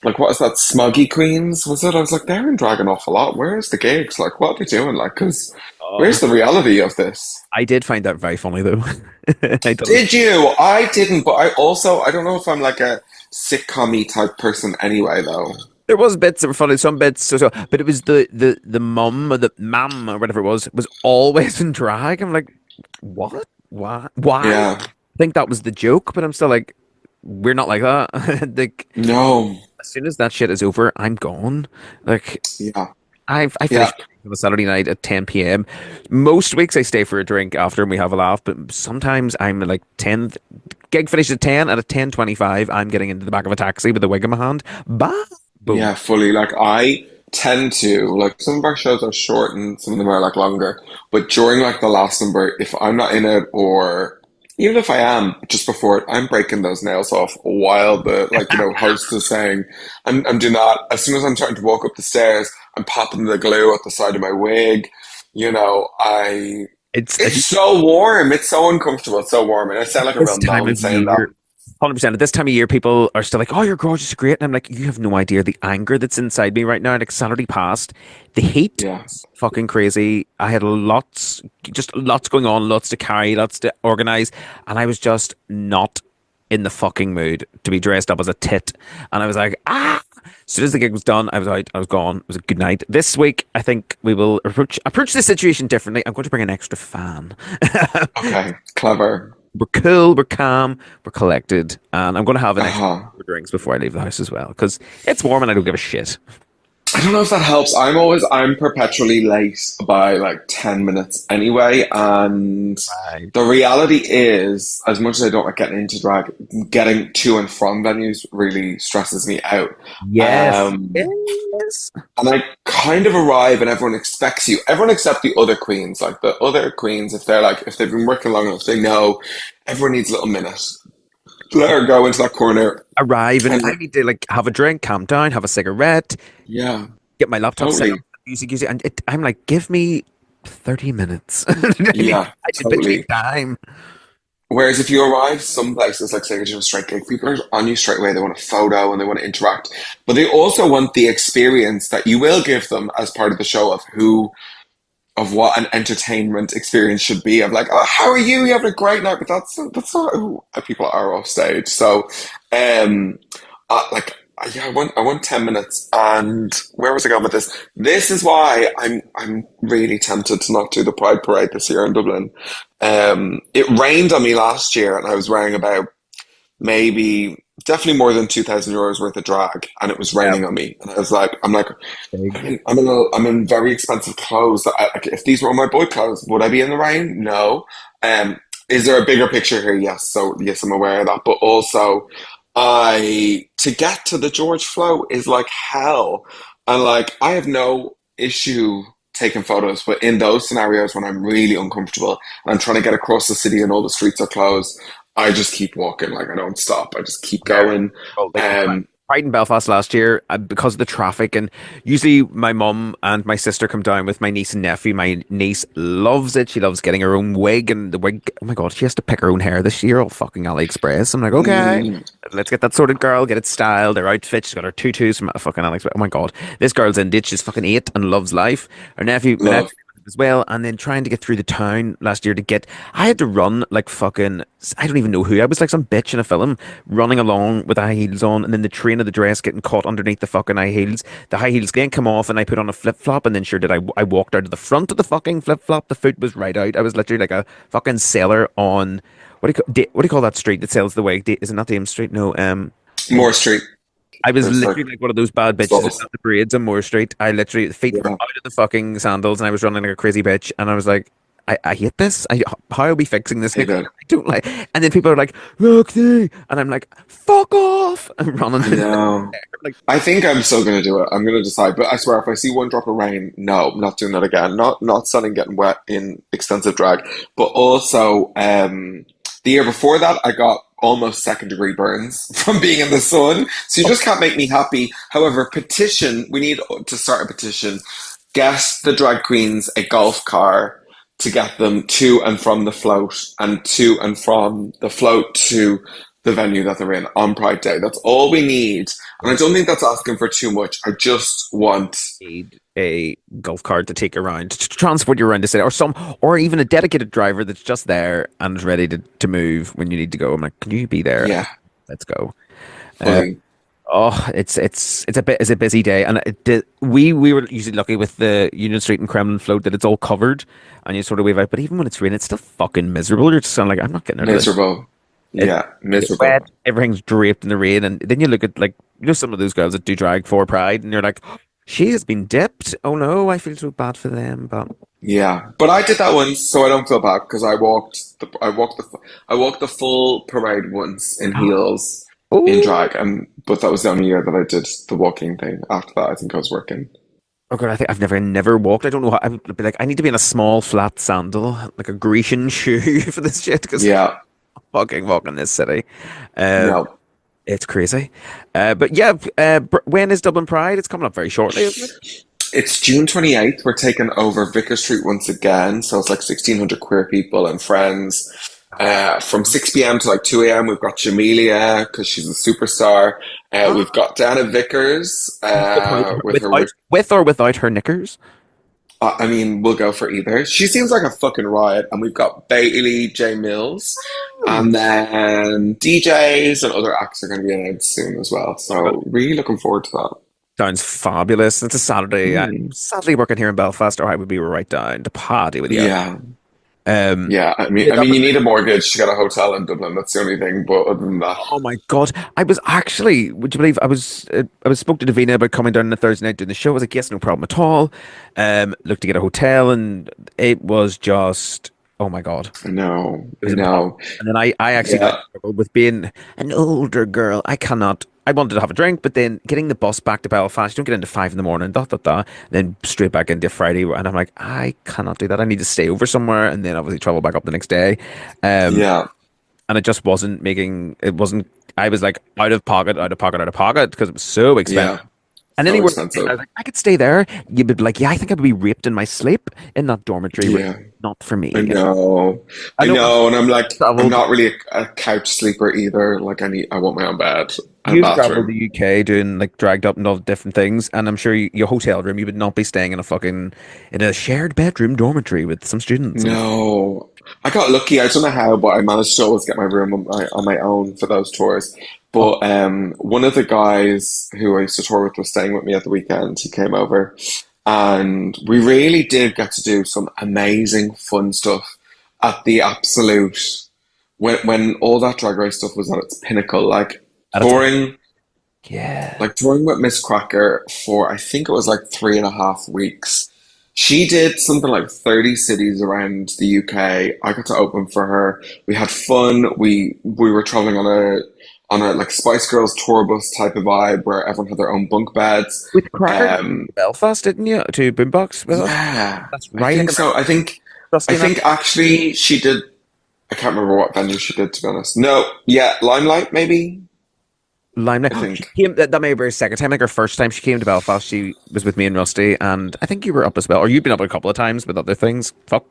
Like what is that? Smuggy Queens, was it? I was like, they're in drag an awful lot. Where's the gigs? Like, what are they doing? Like, because Oh, where's the reality of this? I did find that very funny though. I thought it was, Did you? I didn't, but I don't know if I'm like a sitcom-y type person anyway, though. there was bits that were funny, some bits so, but it was the mum or the mam or whatever it was always in drag. I'm like, what? Why? Why? I Yeah. think that was the joke, but I'm still like, we're not like that. Like, No. as soon as that shit is over, I'm gone. Like, Yeah. I Yeah. finish on a Saturday night at 10 p.m. Most weeks I stay for a drink after and we have a laugh, but sometimes I'm like 10, gig finishes at 10, at 10:25, I'm getting into the back of a taxi with a wig in my hand. Bah! Boom. Yeah, fully. Like I tend to like some of our shows are short and some of them are like longer. But during like the last number, if I'm not in it or even if I am just before it, I'm breaking those nails off while the like, host is saying I'm doing that. As soon as I'm starting to walk up the stairs, I'm popping the glue at the side of my wig. I I it's think so warm. It's so uncomfortable. It's so warm. And I sound like a this real time nun of saying that. year, 100%. At this time of year, people are still like, "Oh, you're gorgeous, you're great," and I'm like, "You have no idea the anger that's inside me right now." Like Saturday passed, the heat Yeah. was fucking crazy. I had just lots going on, lots to carry, lots to organize, and I was just not in the fucking mood to be dressed up as a tit. And I was like, ah. As soon as the gig was done, I was out. I was gone. It was a good night. This week, I think we will approach the situation differently. I'm going to bring an extra fan. Okay. Clever. We're cool, we're calm, we're collected, and I'm going to have an extra Uh-huh. drinks before I leave the house as well because it's warm and I don't give a shit. I don't know if that helps. I'm perpetually late by like 10 minutes anyway. And Right. the reality is, as much as I don't like getting into drag, getting to and from venues really stresses me out. Yes. Um, Yes. and I kind of arrive and everyone expects you. Everyone except the other queens. Like the other queens, if they've been working long enough, they know everyone needs a little minute. Let her go into that corner. Arrive and And I need to like have a drink, calm down, have a cigarette, yeah, get my laptop set up, totally. music, and I'm like, give me 30 minutes. Yeah, I need between totally. time. Whereas if you arrive some places like say a straight gig, people are on you straight away. They want a photo and they want to interact, but they also want the experience that you will give them as part of the show of what an entertainment experience should be. Of like, oh, how are you? You having a great night, but that's not who people are off stage. So, um, like. Yeah, I want 10 minutes, and where was I going with this? This is why I'm really tempted to not do the Pride Parade this year in Dublin. It rained on me last year, and I was wearing about maybe definitely more than €2,000 worth of drag, and it was Yeah, raining on me, and I'm like, big. I'm in very expensive clothes. Like, if these were my boy clothes, would I be in the rain? No. Is there a bigger picture here? Yes. So yes, I'm aware of that, but also, I to get to the George Flow is like hell, and like I have no issue taking photos, but in those scenarios when I'm really uncomfortable and I'm trying to get across the city and all the streets are closed, I just keep walking. Like I don't stop. I just keep Yeah. going. Well, like Um, Pride in Belfast last year because of the traffic, and usually my mum and my sister come down with my niece and nephew. My niece loves it; she loves getting her own wig, and the wig. Oh my god, she has to pick her own hair this year. Oh fucking AliExpress! I'm like, okay, mm, let's get that sorted, girl. Get it styled. Her outfit. She's got her tutus from fucking AliExpress. Oh my god, this girl's in it. She's fucking 8 and loves life. Her nephew, my love. nephew as well, and then trying to get through the town last year to get. I had to run like fucking. I don't even know who. I was like some bitch in a film, running along with high heels on, and then the train of the dress getting caught underneath the fucking high heels. The high heels then come off, and I put on a flip flop, and then sure did I walked out of the front of the fucking flip flop. The foot was right out. I was literally like a fucking seller on what do you call that street that sells the wig? Is it not Dame Street? No. Moore Street. I was There's like literally like one of those bad bitches that stalls. got the braids on Moore Street. I literally, the feet were Yeah. out of the fucking sandals and I was running like a crazy bitch. And I was like, I hate this. How are we fixing this? Hey, Like, good. I don't like. And then people are like, Roxy. And I'm like, fuck off. I'm I running. know. Like, I think I'm still gonna do it. I'm gonna decide. But I swear, if I see one drop of rain, no, I'm not doing that again. Not sunning getting wet in extensive drag. But also, the year before that, I got almost second-degree burns from being in the sun. So you just can't make me happy. However, petition. We need to start a petition. get the drag queens a golf car to get them to and from the float and to and from the float to the venue that they're in on Pride Day. That's all we need. And I don't think that's asking for too much. I just want Need a golf cart to take you around, to transport you around the city, or even a dedicated driver that's just there and is ready to move when you need to go. I'm like, can you be there? yeah, Let's go. Uh, fully. oh, it's a busy day, and we were usually lucky with the Union Street and Kremlin float that it's all covered, and you sort of wave out. But even when it's raining, it's still fucking miserable. You're just kind of like, I'm not getting out of this. Miserable. It, Yeah, it's miserable. wet. Everything's draped in the rain, and then you look at like some of those girls that do drag for Pride, and you're like, she has been dipped. Oh no, I feel so bad for them. But Yeah, but I did that once, so I don't feel bad because I walked the full parade once in heels in oh, drag, and but that was the only year that I did the walking thing. After that, I think I was working. oh god, I think I've never walked. I don't know how. I would be like, I need to be in a small flat sandal, like a Grecian shoe for this shit, because Yeah, fucking walking this city. Uh, no, it's crazy. But yeah, when is Dublin Pride? It's coming up very shortly, isn't it? it's June 28th. We're taking over Vicar Street once again, so it's like 1,600 queer people and friends. From 6 p.m. to like 2 a.m. We've got Jamelia because she's a superstar. We've got Dana Vickers Without, with her. with or without her knickers. I mean, we'll go for either. She seems like a fucking riot. And we've got Bailey J. Mills. Oh, And then DJs and other acts are going to be announced soon as well. So, really looking forward to that. sounds fabulous. It's a Saturday. I'm Mm. sadly working here in Belfast, or I would be right down to party with you. Yeah. Um, Yeah. yeah, that You was. need a mortgage to get a hotel in Dublin. That's the only thing. But other than that, Oh my God. I was actually, would you believe I was spoke to Davina about coming down on a Thursday night doing the show. I was like, yes, no problem at all. Looked to get a hotel, and it was just, oh my God. I know. It I was impossible. know. And then I actually got Yeah. struggled with being an older girl. I wanted to have a drink, but then getting the bus back to Belfast, you don't get into 5 in the morning, then straight back into Friday. And I'm like, I cannot do that. I need to stay over somewhere and then obviously travel back up the next day. Um, Yeah. and it just wasn't, I was like out of pocket, out of pocket, out of pocket because it was so expensive. Yeah. And So anywhere I expensive. was like, I could stay there. You'd be like, yeah, I think I would be raped in my sleep in that dormitory. Yeah. Not for me. I know. I I know know. And I'm like, I'm traveled. not really a couch sleeper either. Like, I want my own bed and You've traveled bathroom. the UK doing like dragged up and all different things, and I'm sure your hotel room, you would not be staying in a shared bedroom dormitory with some students. And No, I got lucky. I don't know how, but I managed to always get my room on my own for those tours. oh, But one of the guys who I used to tour with was staying with me at the weekend. He came over, and we really did get to do some amazing, fun stuff at the absolute when all that drag race stuff was at its pinnacle. at its Touring, yeah, like touring with Miss Cracker for I think it was like 3.5 weeks. She did something like 30 cities around the UK. I got to open for her. We had fun. We were traveling on a like Spice Girls tour bus type of vibe where everyone had their own bunk beds. with Cracker Um, Belfast, didn't you? To Boombox with us. yeah, That's I right. I think can so. remember I Dusty and think actually she did. I can't remember what venue she did to be honest. No, yeah, Limelight maybe. Limelight. I She think. came. That may be her second time. Like her first time she came to Belfast, she was with me and Rusty, and I think you were up as well, or you've been up a couple of times with other things. Fuck,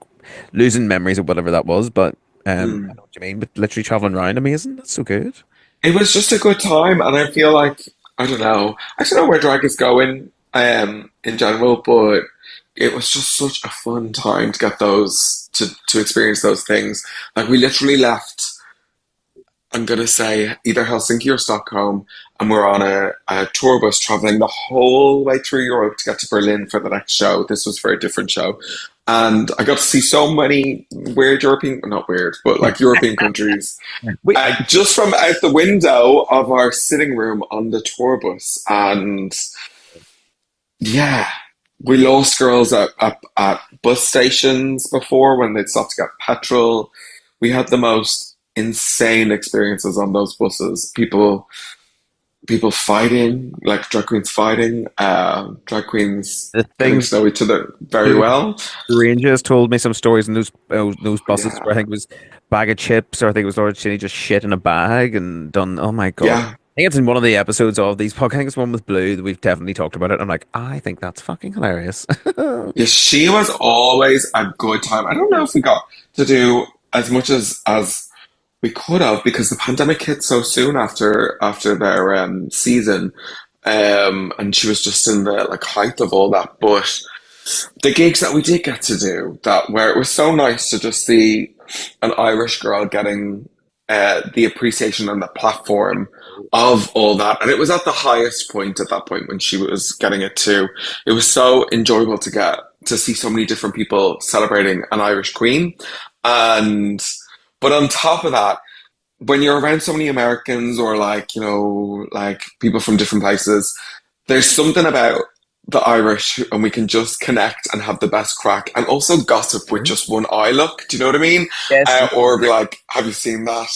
losing memories of whatever that was, but I know what you mean. But literally traveling around, amazing. That's so good. It was just a good time, and I feel like I don't know. I don't know where drag is going, in general, but it was just such a fun time to get those to experience those things. Like we literally left. I'm gonna say either Helsinki or Stockholm, and we're on a tour bus traveling the whole way through Europe to get to Berlin for the next show. This was for a different show, and I got to see so many weird European, not weird, but like European countries Wait, just from out the window of our sitting room on the tour bus. And yeah, we lost girls at bus stations before when they'd stopped to get petrol. We had the most insane experiences on those buses. People fighting, like drag queens fighting, drag queens the getting things to know each other very the well. Rangers told me some stories in those buses where I Yeah, think it was bag of chips, or I think it was Lord Chinny just shit in a bag and done. Oh my God, yeah. think it's in one of the episodes of these podcasts. I think it's one with Blue that we've definitely talked about it. I'm like, I think that's fucking hilarious. Yeah, she was always a good time. I don't know if we got to do as much as we could have because the pandemic hit so soon after their season, and she was just in the like height of all that. But the gigs that we did get to do, that where it was so nice to just see an Irish girl getting the appreciation and the platform of all that, and it was at the highest point at that point when she was getting it too. It was so enjoyable to get to see so many different people celebrating an Irish queen, and but on top of that, when you're around so many Americans or like, like people from different places, there's something about the Irish and we can just connect and have the best crack and also gossip with just one eye look. Do you know what I mean? Yes. Or be like, have you seen that?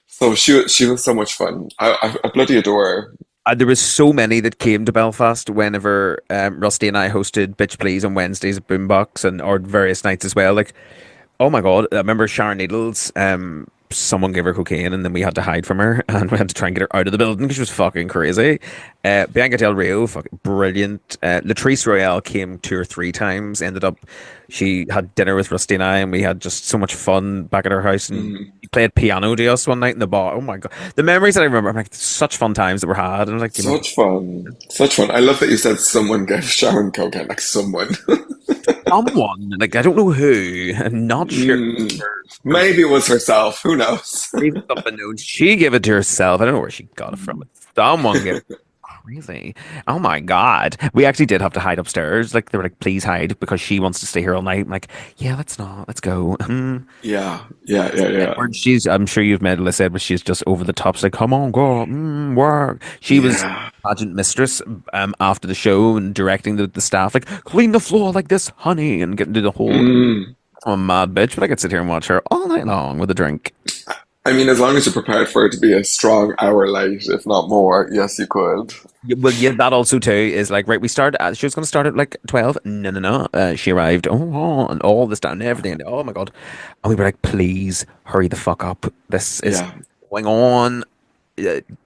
So she was so much fun. I bloody adore her. There was so many that came to Belfast whenever Rusty and I hosted Bitch Please on Wednesdays at Boombox and or various nights as well. Like, oh my God, I remember Sharon Needles. Someone gave her cocaine and then we had to hide from her and we had to try and get her out of the building because she was fucking crazy. Bianca Del Rio, fucking brilliant. Latrice Royale came 2 or 3 times. Ended up, she had dinner with Rusty and I, and we had just so much fun back at her house. And he played piano to us one night in the bar. Oh my God, the memories that I remember! I'm like, such fun times that were had. And I was like, Such fun. Such fun. I love that you said someone gave Sharon cocaine, like someone. someone like I don't know who. I'm not sure. Maybe it was herself. Who knows? Even something known. She gave it to herself. I don't know where she got it from. Someone gave it. Crazy. Oh my God. We actually did have to hide upstairs. Like they were like, please hide because she wants to stay here all night. I'm like, yeah, let's not. Let's go. Yeah. Or she's I'm sure you've met Alyssa, but she's just over the top. She's like, come on, girl, work. She was Yeah. pageant mistress after the show and directing the staff, like, clean the floor like this, honey, and getting to the whole I'm a mad bitch, but I could sit here and watch her all night long with a drink. I mean, as long as you're prepared for it to be a strong hour late, if not more, yes, you could. Well, yeah, that also too is like right. We started. She was going to start at like 12. No. She arrived. And all this down, everything. Oh my God! And we were like, please hurry the fuck up. This is Yeah. going on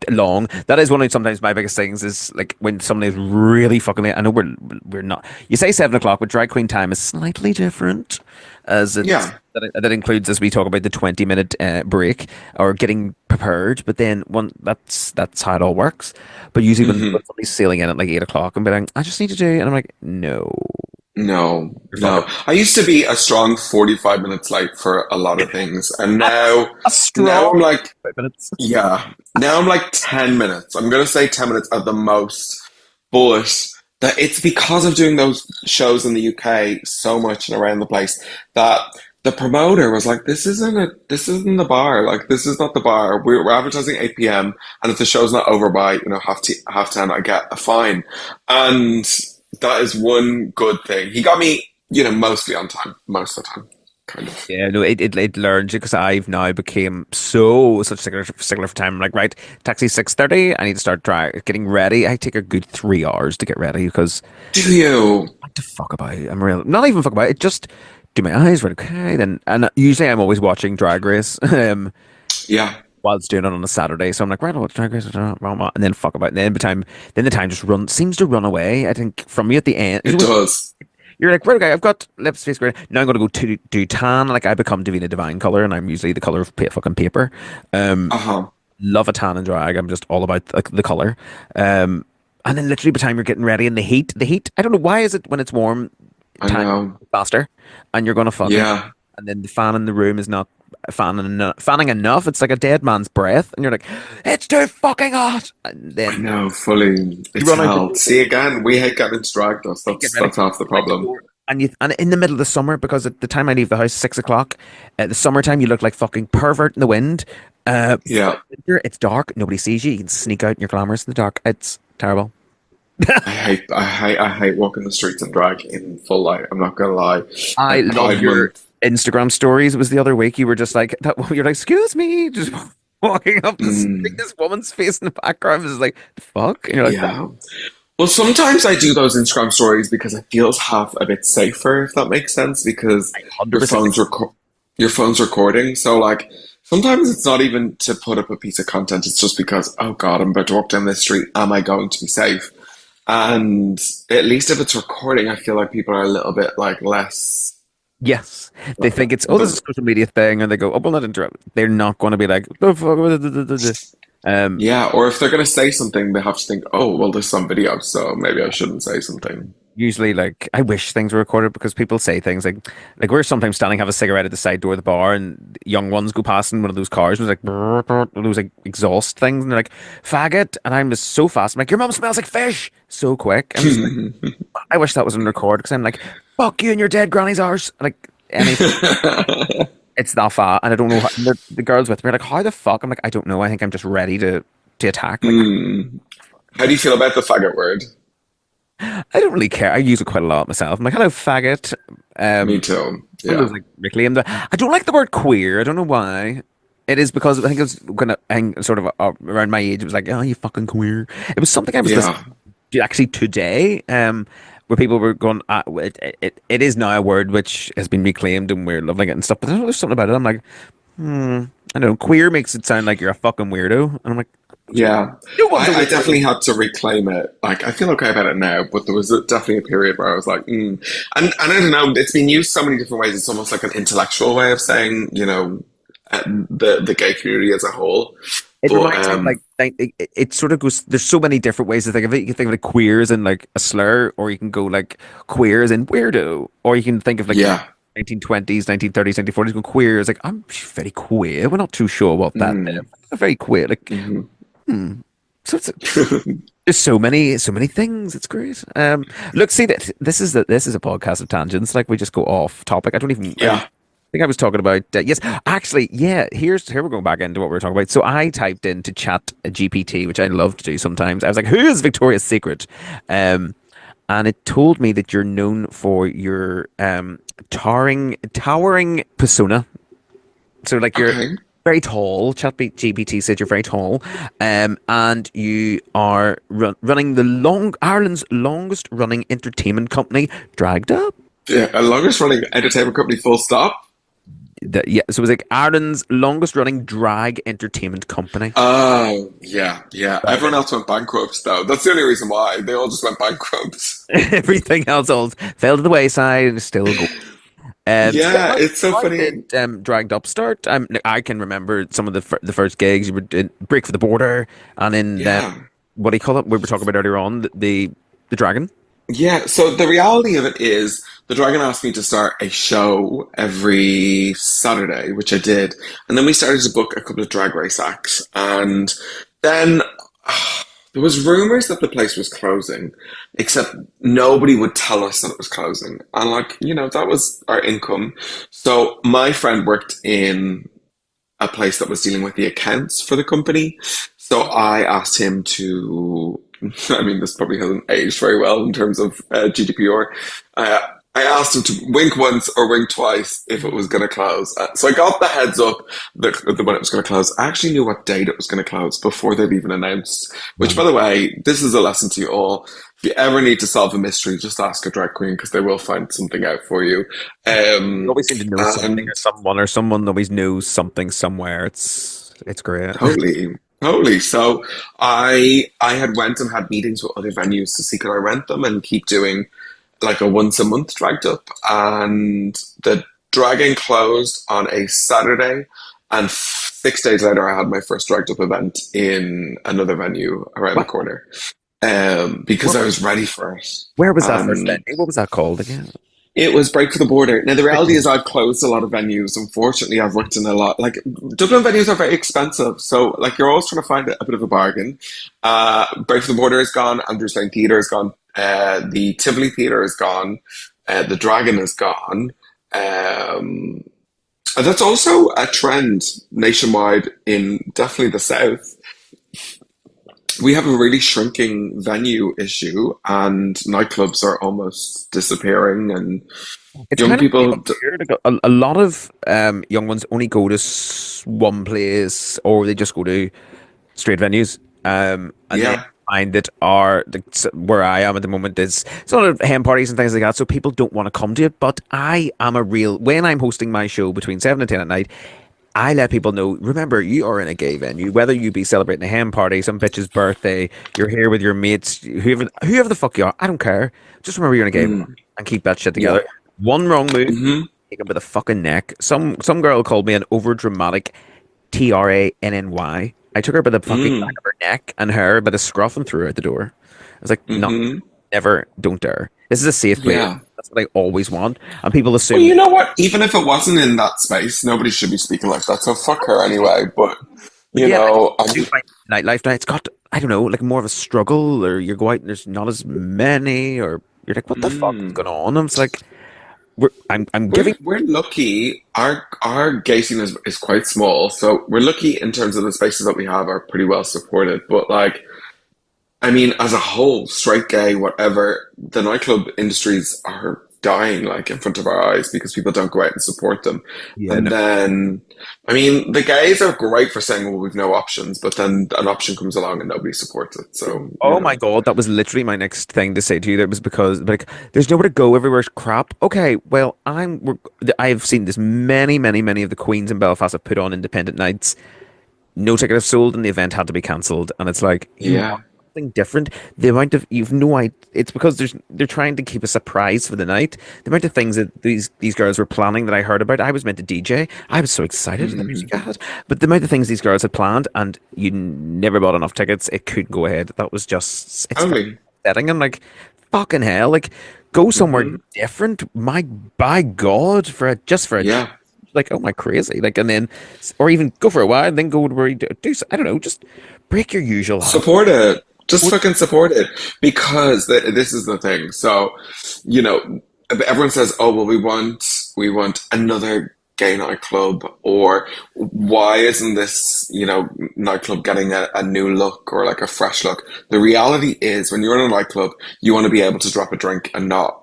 long. That is one of sometimes my biggest things is like when somebody is really fucking late. I know we're not. You say 7 o'clock, but drag queen time is slightly different, as it's Yeah. that includes as we talk about the 20-minute break or getting prepared. But then that's how it all works. But usually when somebody's sailing in at like 8 o'clock and be like, I just need to do, and I'm like, no, No, you're no. fucking I used to be a strong 45 minutes late for a lot of things. And a now I'm strong like, 5 minutes. yeah, now I'm like 10 minutes. I'm going to say 10 minutes at the most. But that it's because of doing those shows in the UK so much and around the place that the promoter was like, this isn't the bar. Like, this is not the bar. We're advertising 8 p.m. And if the show's not over by, half 10, I get a fine. And that is one good thing. He got me, mostly on time, most of the time, kind of. Yeah, no, it learns you because I've now became such stickler for time. I'm like, right, taxi 6:30. I need to start getting ready. I take a good 3 hours to get ready because Do you? what the fuck about it? I'm real, not even fuck about it. Just do my eyes right, okay? Then and usually I'm always watching Drag Race. Yeah, Whilst doing it on a Saturday, so I'm like, right, I'll watch Drag Race, and then fuck about it. And then the time just seems to run away. I think from you at the end. it does. You're like, right, okay, I've got lips, face, gray. Now I'm going to go to do tan. Like I become Davina Divine color, and I'm usually the color of fucking paper. Uh-huh. Love a tan and drag. I'm just all about like the color. And then literally by the time you're getting ready in the heat. I don't know why is it when it's warm, I time know. faster, and you're gonna fucking, Yeah, and then the fan in the room is not fanning enough. It's like a dead man's breath, and you're like, it's too fucking hot. And I then know, fully. you It's run out hell. See, again, we hate getting into drag dust. get That's ready. that's half the problem. And in the middle of the summer, because at the time I leave the house 6 o'clock, the summertime you look like fucking pervert in the wind. Yeah, Winter, it's dark, nobody sees you. You can sneak out in your glamorous in the dark. It's terrible. I hate walking the streets in drag in full light. I'm not gonna lie. I Like love Pride your Month. Instagram stories. It was the other week. You were just like that. You're like, excuse me, just walking up the street. Mm, This woman's face in the background is like, the fuck, and you're like, yeah. Well, sometimes I do those Instagram stories because it feels half a bit safer, if that makes sense, because I your 100%. phone's reco your phone's recording. So like Sometimes it's not even to put up a piece of content. It's just because, oh God, I'm about to walk down this street. Am I going to be safe? And at least if it's recording, I feel like people are a little bit like less. Yes, they think it's, oh, this is a social media thing, and they go, oh, well, not interrupt. They're not going to be like, the fuck. Um, Yeah, or if they're going to say something, they have to think, oh, well, there's some video, so maybe I shouldn't say something. Usually, like, I wish things were recorded because people say things like we're sometimes standing, have a cigarette at the side door of the bar, and young ones go past in one of those cars, and it's like brrr, brrr, those like exhaust things, and they're like faggot, and I'm just so fast. I'm like, your mom smells like fish, so quick. I'm just like, I wish that was on record because I'm like, fuck you and your dead granny's arse, like anything. It's that far, and I don't know. The girls with me are like, how the fuck? I'm like, I don't know. I think I'm just ready to attack. Like, Mm. How do you feel about the faggot word? I don't really care. I use it quite a lot myself. I'm like, hello, faggot. Me Um, too. One of Yeah. those like reclaimed. I don't like the word queer. I don't know why. It is because I think it was kind of sort of around my age. It was like, oh, you fucking queer. It was something I was listening Yeah. to actually today, where people were going, it is now a word which has been reclaimed and we're loving it and stuff. But there's something about it. I'm like, I don't know. Queer makes it sound like you're a fucking weirdo, and I'm like, Yeah. no one's a I weirdo. definitely had to reclaim it. Like, I feel okay about it now, but there was definitely a period where I was like, And I don't know, it's been used so many different ways. It's almost like an intellectual way of saying, the gay community as a whole. It But reminds me of like it sort of goes. There's so many different ways to think of it. You can think of like queers and like a slur, or you can go like queers and weirdo, or you can think of like yeah. 1920s, 1930s, 1940s. Go queers. Like I'm very queer. We're not too sure about that. Mm, I'm very queer. Like mhm. so. There's so many things. It's great. Look, see that this is a podcast of tangents. Like we just go off topic. I don't even. Yeah. I think I was talking about yes, actually, yeah. Here we're going back into what we were talking about. So I typed into Chat GPT, which I love to do sometimes. I was like, "Who is Victoria's Secret?" Um, and it told me that you're known for your towering persona. So like you're Okay. very tall. Chat GPT said you're very tall, and you are running Ireland's longest running entertainment company, Dragged Up. Yeah. A longest running entertainment company, full stop. Yeah, so it was like Ireland's longest running drag entertainment company. Oh, yeah. Yeah. Drag Everyone It. else went bankrupt, though. That's the only reason why. They all just went bankrupt. Everything else all fell to the wayside and is still going. So Yeah. It's so how funny. did Dragged Up start? I can remember some of the first gigs you were in Break for the Border and in Yeah. what do you call it? We were talking about earlier on the Dragon. Yeah, so the reality of it is the Dragon asked me to start a show every Saturday, which I did. And then we started to book a couple of drag race acts. And then there was rumors that the place was closing, except nobody would tell us that it was closing. And like, that was our income. So my friend worked in a place that was dealing with the accounts for the company. So I asked him to, I mean, this probably hasn't aged very well in terms of GDPR. Uh, I asked him to wink once or wink twice if it was going to close. So I got the heads up that when it was going to close. I actually knew what date it was going to close before they'd even announced, which, by the way, this is a lesson to you all. If you ever need to solve a mystery, just ask a drag queen because they will find something out for you. You always seem to know something And or someone always knows something somewhere. It's great. Totally, totally. So I had went and had meetings with other venues to see could I rent them and keep doing like a once a month dragged up. And the dragging closed on a Saturday, and 6 days later I had my first dragged up event in another venue around the What? corner. Because I was ready for it. Where was that first And venue? What was that called again? it was Break for the Border. Now, the reality is I've closed a lot of venues. Unfortunately, I've worked in a lot. Like, Dublin venues are very expensive. So, like, you're always trying to find a bit of a bargain. Break for the Border is gone. Andrews Lane Theatre is gone. The Tivoli Theatre is gone. The Dragon is gone. And that's also a trend nationwide in definitely the South. We have a really shrinking venue issue, and nightclubs are almost disappearing, and It's young kind of people. weird. Like, a lot of young ones only go to one place, or they just go to straight venues. And then Yeah, find that where I am at the moment is it's a lot of hen parties and things like that. So people don't want to come to it. But I am when I'm hosting my show between 7 and 10 at night. I let people know, remember, you are in a gay venue, whether you be celebrating a hen party, some bitch's birthday, you're here with your mates, whoever the fuck you are, I don't care. Just remember you're in a gay bar Mm, and keep that shit yeah. together. One wrong move, Hmm. take him by the fucking neck. Some girl called me an over dramatic Tranny. I took her by the fucking back Mm, of her neck and her by the scruff and threw her out the door. I was like, no, hmm. never, don't dare. This is a safe place. Yeah. That's what I always want. And people Well, assume, you know what? Even if it wasn't in that space, nobody should be speaking like that. So fuck her anyway. But but you yeah, I know, do find nightlife now, it's got, I don't know, like more of a struggle, or you go out and there's not as many, or you're like, what the fuck is mm, going on? And it's like, I'm giving, we're lucky. Our gay scene is quite small, so we're lucky in terms of the spaces that we have are pretty well supported. But like, I mean, as a whole, straight, gay, whatever, the nightclub industries are dying like in front of our eyes because people don't go out and support them. yeah, And no. then, I mean, the gays are great for saying, well, we've no options, but then an option comes along and nobody supports it. So, you Oh my know, God, that was literally my next thing to say to you. That was because like there's nowhere to go, everywhere's crap. Okay, well I've seen this many of the queens in Belfast have put on independent nights. No ticket have sold, and the event had to be cancelled. And it's like you yeah. want something different. The amount of you've no idea. It's because they're trying to keep a surprise for the night. The amount of things that these girls were planning that I heard about. I was meant to DJ. I was so excited at the Mm. music I had. But the amount of things these girls had planned, and you never bought enough tickets. It couldn't go ahead. That was just it's fucking Totally. upsetting. I'm like, fucking hell. Like, go somewhere Hmm. different. My by God, for a Yeah. like, oh my crazy, like, and then, or even go for a while, and then go to where you I don't know, just break your usual habit. Support it. Just What- fucking support it because this is the thing. So, you know, everyone says, "Oh, well, we want another gay nightclub," or "Why isn't this, nightclub getting a new look or like a fresh look?" The reality is, when you're in a nightclub, you want to be able to drop a drink and not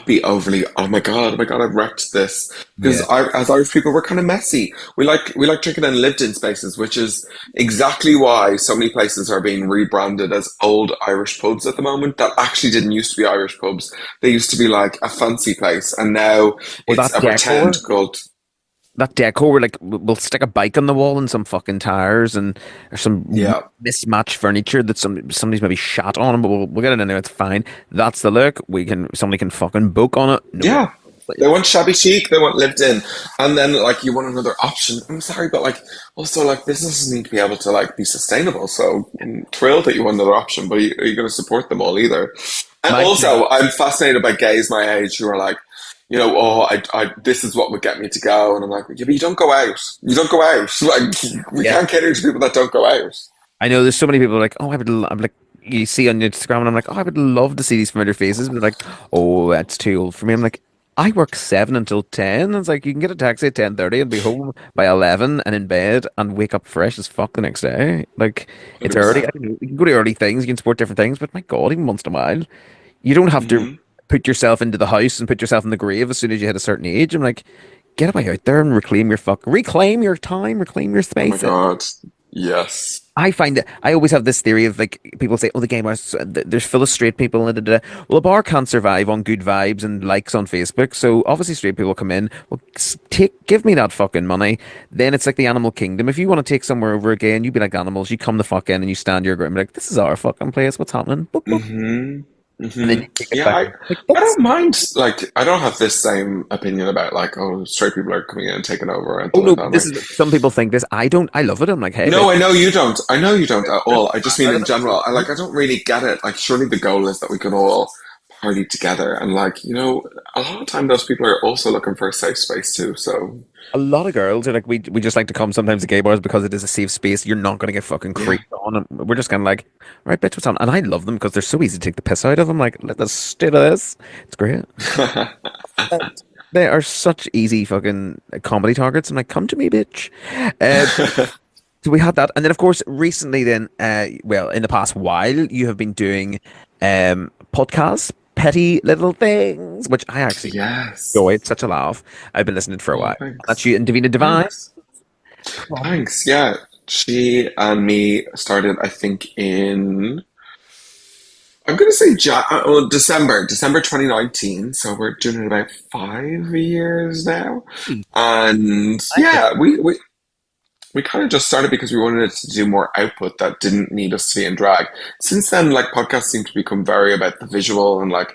be overly, oh my God, I've wrecked this. Because Yeah. as Irish people, we're kind of messy. We like drinking in lived in spaces, which is exactly why so many places are being rebranded as old Irish pubs at the moment that actually didn't used to be Irish pubs. They used to be like a fancy place, and now Or it's a pretend called, that decor, like we'll stick a bike on the wall and some fucking tires and or some yeah, mismatched furniture that somebody's maybe shot on, but we'll get it in there. It's fine. That's the look. Somebody can fucking book on it. No yeah. They problem. want shabby chic, they want lived in. And then like you want another option. I'm sorry, but like also like businesses need to be able to like be sustainable. So I'm thrilled that you want another option, but are you going to support them all either? And My also I'm fascinated by gays my age who are like, oh, this is what would get me to go. And I'm like, yeah, but you don't go out. You don't go out. Like we yeah, can't cater to people that don't go out. I know there's so many people like, oh, I'm like, you see on Instagram, and I'm like, oh, I would love to see these familiar faces, but they're like, oh, that's too old for me. I'm like, I work 7 until 10. And it's like you can get a taxi at 10:30 and be home by 11 and in bed and wake up fresh as fuck the next day. Like it's early. I 100%. don't know, you can go to early things, you can support different things, but my God, even once in a while, you don't have to Hmm. put yourself into the house and put yourself in the grave as soon as you hit a certain age. I'm like, get away out there and reclaim your time, reclaim your Oh my space. God. Yes. I find that I always have this theory of like people say, "Oh, the game bars, there's full of straight people." And da, da, da. Well, a bar can't survive on good vibes and likes on Facebook. So obviously, straight people come in. Well, give me that fucking money. Then it's like the animal kingdom. If you want to take somewhere over again, you be like animals. You come the fuck in and you stand your ground. Be like, this is our fucking place. What's happening? Boop, boop. Hmm. And then Hmm. you take it Yeah, back. I, Like I that's don't mind. Like, I don't have this same opinion about like, oh, straight people are coming in and taking over or oh anything like no, that. I'm this like, is some people think this. I don't. I love it. I'm like, hey, bitch. no, I know you don't. I know you don't at all. I just mean Out of in general. I don't really get it. Like, surely the goal is that we can all party together, and like, a lot of time those people are also looking for a safe space too. So, A lot of girls are like, we just like to come sometimes to gay bars because it is a safe space. You're not going to get fucking yeah. creeped on. And we're just kind of like, right, bitch, what's on? And I love them because they're so easy to take the piss out of. I'm like, let us do this. It's great. They are such easy fucking comedy targets. I'm like, come to me, bitch. Uh, so we had that. And then, of course, recently, then, well, in the past while, you have been doing podcasts, Petty Little Things, which I actually Yes. enjoy. It's such a laugh. I've been listening for a Oh, while. That's thanks. you and Davina Divine. Thanks. Thanks. Yeah. She and me started, I think, I'm gonna say December 2019. So we're doing it about 5 years now, Hey, and I get yeah, we kind of just started because we wanted to do more output that didn't need us to be in drag. Since then, like podcasts seem to become very about the visual and like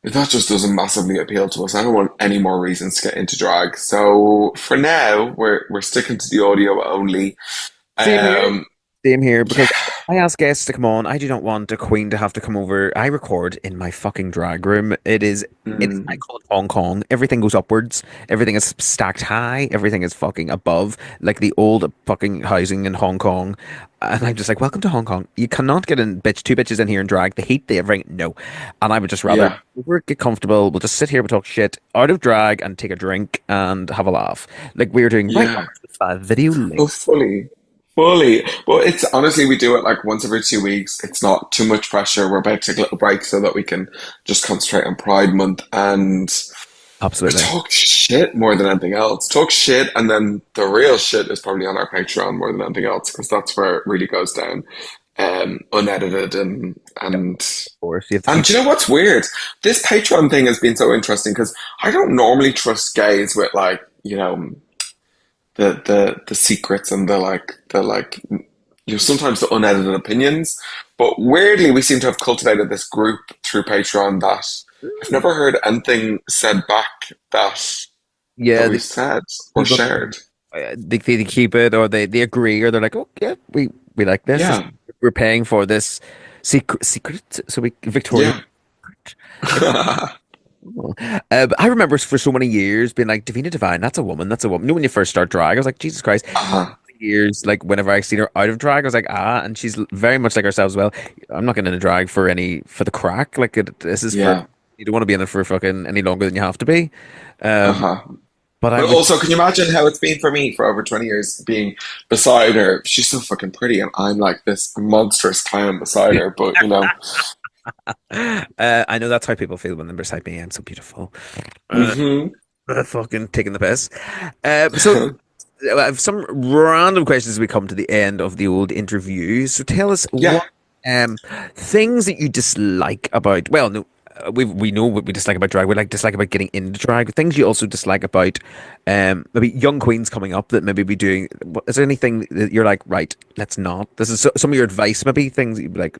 that just doesn't massively appeal to us. I don't want any more reasons to get into drag. So for now, we're sticking to the audio only. same here. Um, Same here, yeah, because I ask guests to come on. I do not want a queen to have to come over. I record in my fucking drag room. I mm, call it Hong Kong. Everything goes upwards. Everything is stacked high. Everything is fucking above, like the old fucking housing in Hong Kong. And I'm just like, welcome to Hong Kong. You cannot get in two bitches in here and drag. The heat, the everything. No. And I would just rather yeah, get comfortable. We'll just sit here, we'll talk shit out of drag and take a drink and have a laugh. Like we were doing right now, yeah. video Oh, link. fully. Fully. Well, it's honestly, we do it like once every 2 weeks. It's not too much pressure. We're about to take a little break so that we can just concentrate on Pride Month and Absolutely. talk shit more than anything else. Talk shit, and then the real shit is probably on our Patreon more than anything else because that's where it really goes down, unedited Of course, you have to and keep. do you know what's weird? This Patreon thing has been so interesting because I don't normally trust gays with like the secrets and the sometimes the unedited opinions. But weirdly, we seem to have cultivated this group through Patreon that I've never heard anything said back that Yeah, we've the said or people shared. they keep it or they agree or they're like, oh yeah, we like this. Yeah, We're paying for this secret. So we Victoria. yeah. But I remember for so many years being like Davina Divine, that's a woman, that's a woman. You know, when you first start drag, I was like, Jesus Christ. uh-huh. Years like whenever I seen her out of drag, I was like, and she's very much like herself as well. I'm not getting into drag for the crack. Like this is for Yeah, you don't want to be in it for fucking any longer than you have to be. Um, uh-huh. but I But would. also, can you imagine how it's been for me for over 20 years being beside her? She's so fucking pretty, and I'm like this monstrous clown beside her. But I know that's how people feel when they're beside me. I'm so beautiful. Uh, hmm fucking taking the piss. So I have some random questions as we come to the end of the old interview. So tell us yeah, what things that you dislike about. Well, no, we know what we dislike about drag. We like dislike about getting into drag. Things you also dislike about maybe young queens coming up that maybe be doing. Is there anything that you're like, right? Let's not. This is some of your advice. Maybe things that you'd be like,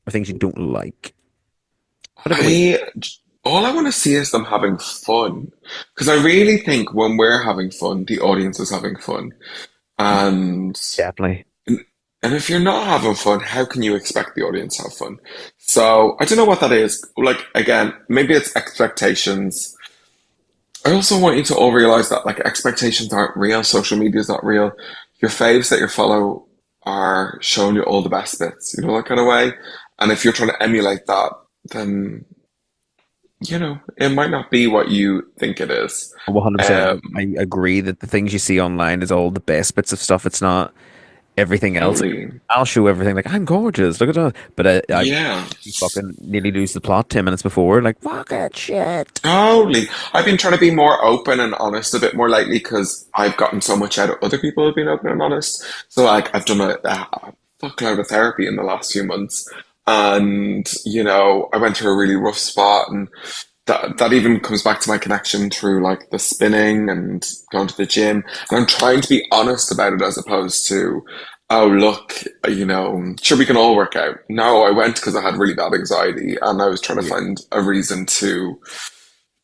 or things you don't like. Whatever way. I all I want to see is them having fun because I really think when we're having fun, the audience is having fun, and Definitely. and if you're not having fun, how can you expect the audience to have fun? So I don't know what that is. Like again, maybe it's expectations. I also want you to all realize that like expectations aren't real. Social media is not real. Your faves that you follow are showing you all the best bits, that kind of way. And if you're trying to emulate that, then it might not be what you think it is. 100%. Um, I agree that the things you see online is all the best bits of stuff. It's not everything else. totally. I'll show everything like I'm gorgeous. Look at that. But I Yeah, fucking nearly lose the plot 10 minutes before. Like fuck it, shit. totally. I've been trying to be more open and honest a bit more lately because I've gotten so much out of other people who've been open and honest. So like I've done a fuckload of therapy in the last few months. And, I went through a really rough spot and that even comes back to my connection through like the spinning and going to the gym. And I'm trying to be honest about it as opposed to, oh, look, sure, we can all work out. No, I went because I had really bad anxiety and I was trying to Yeah. find a reason to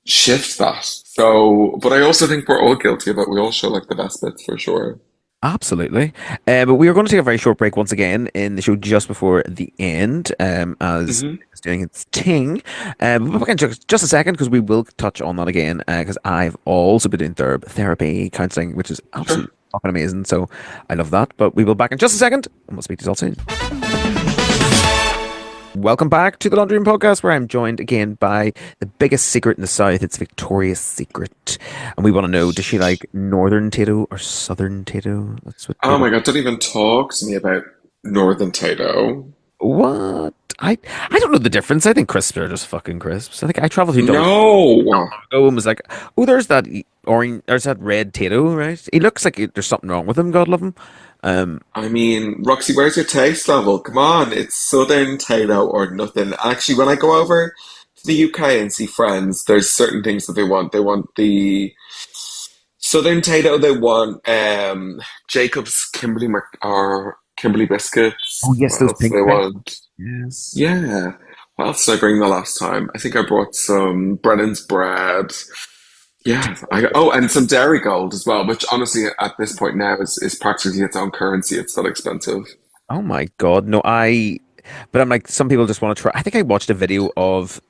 shift that. So, but I also think we're all guilty of it. We all show like the best bits for sure. Absolutely. But we are going to take a very short break once again in the show just before the end, as Hmm. it's doing its thing. We'll be back in just a second because we will touch on that again because I've also been doing therapy, counseling, which is Sure. absolutely fucking amazing. So I love that. But we will back in just a second and we'll speak to you all soon. Welcome back to the Laundry Room Podcast, where I'm joined again by the biggest secret in the South. It's Victoria's Secret. And we want to know, does she like Northern Tato or Southern Tato? That's what we Oh my God, don't even talk to me about Northern Tato. What? I don't know the difference. I think crisps are just fucking crisps. I think I traveled to Dublin No. ago and was like, oh, there's that orange, there's that red Tato, right? He looks like there's something wrong with him, God love him. I mean, Roxy, where's your taste level? Come on, it's Southern Tato or nothing. Actually, when I go over to the UK and see friends, there's certain things that they want. They want the Southern Tato. They want Jacob's or Kimberly biscuits. Oh yes, What those else do pink they things. want? Yes. Yeah. What else did I bring the last time? I think I brought some Brennan's bread. Yeah. And some Dairy Gold as well, which honestly at this point now is practically its own currency. It's that expensive. Oh my God, no, but I'm like, some people just want to try. I think I watched a video of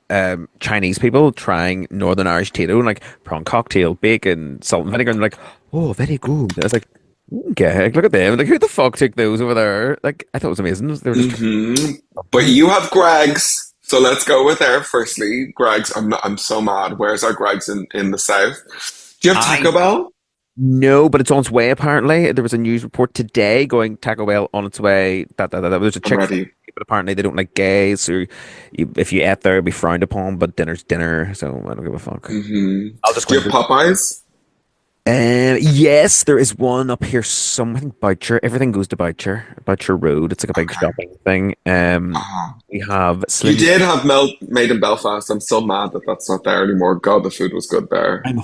Chinese people trying Northern Irish Tito and like prawn cocktail, bacon, salt and vinegar, and they're like, oh, very good. I was like, okay, look at them. Like, who the fuck took those over there? Like, I thought it was amazing. They were just But trying. you have Greg's, so let's go with there. Firstly, Greg's. I'm so mad. Where's our Greg's in the south? Do you have I Taco Bell? No, but it's on its way apparently. There was a news report today going Taco Bell on its way. That there's a I'm Chick-fil-A, ready. but apparently they don't like gays, so if you ate there, it'd be frowned upon. But dinner's dinner, so I don't give a fuck. I'll just go Do you and have do. Popeyes? Yes, there is one up here. Some I think Boucher. Everything goes to Boucher Road. It's like a big Okay. shopping thing. Uh-huh. We have You Slim. did have made in Belfast. I'm so mad that that's not there anymore. God, the food was good there. I'm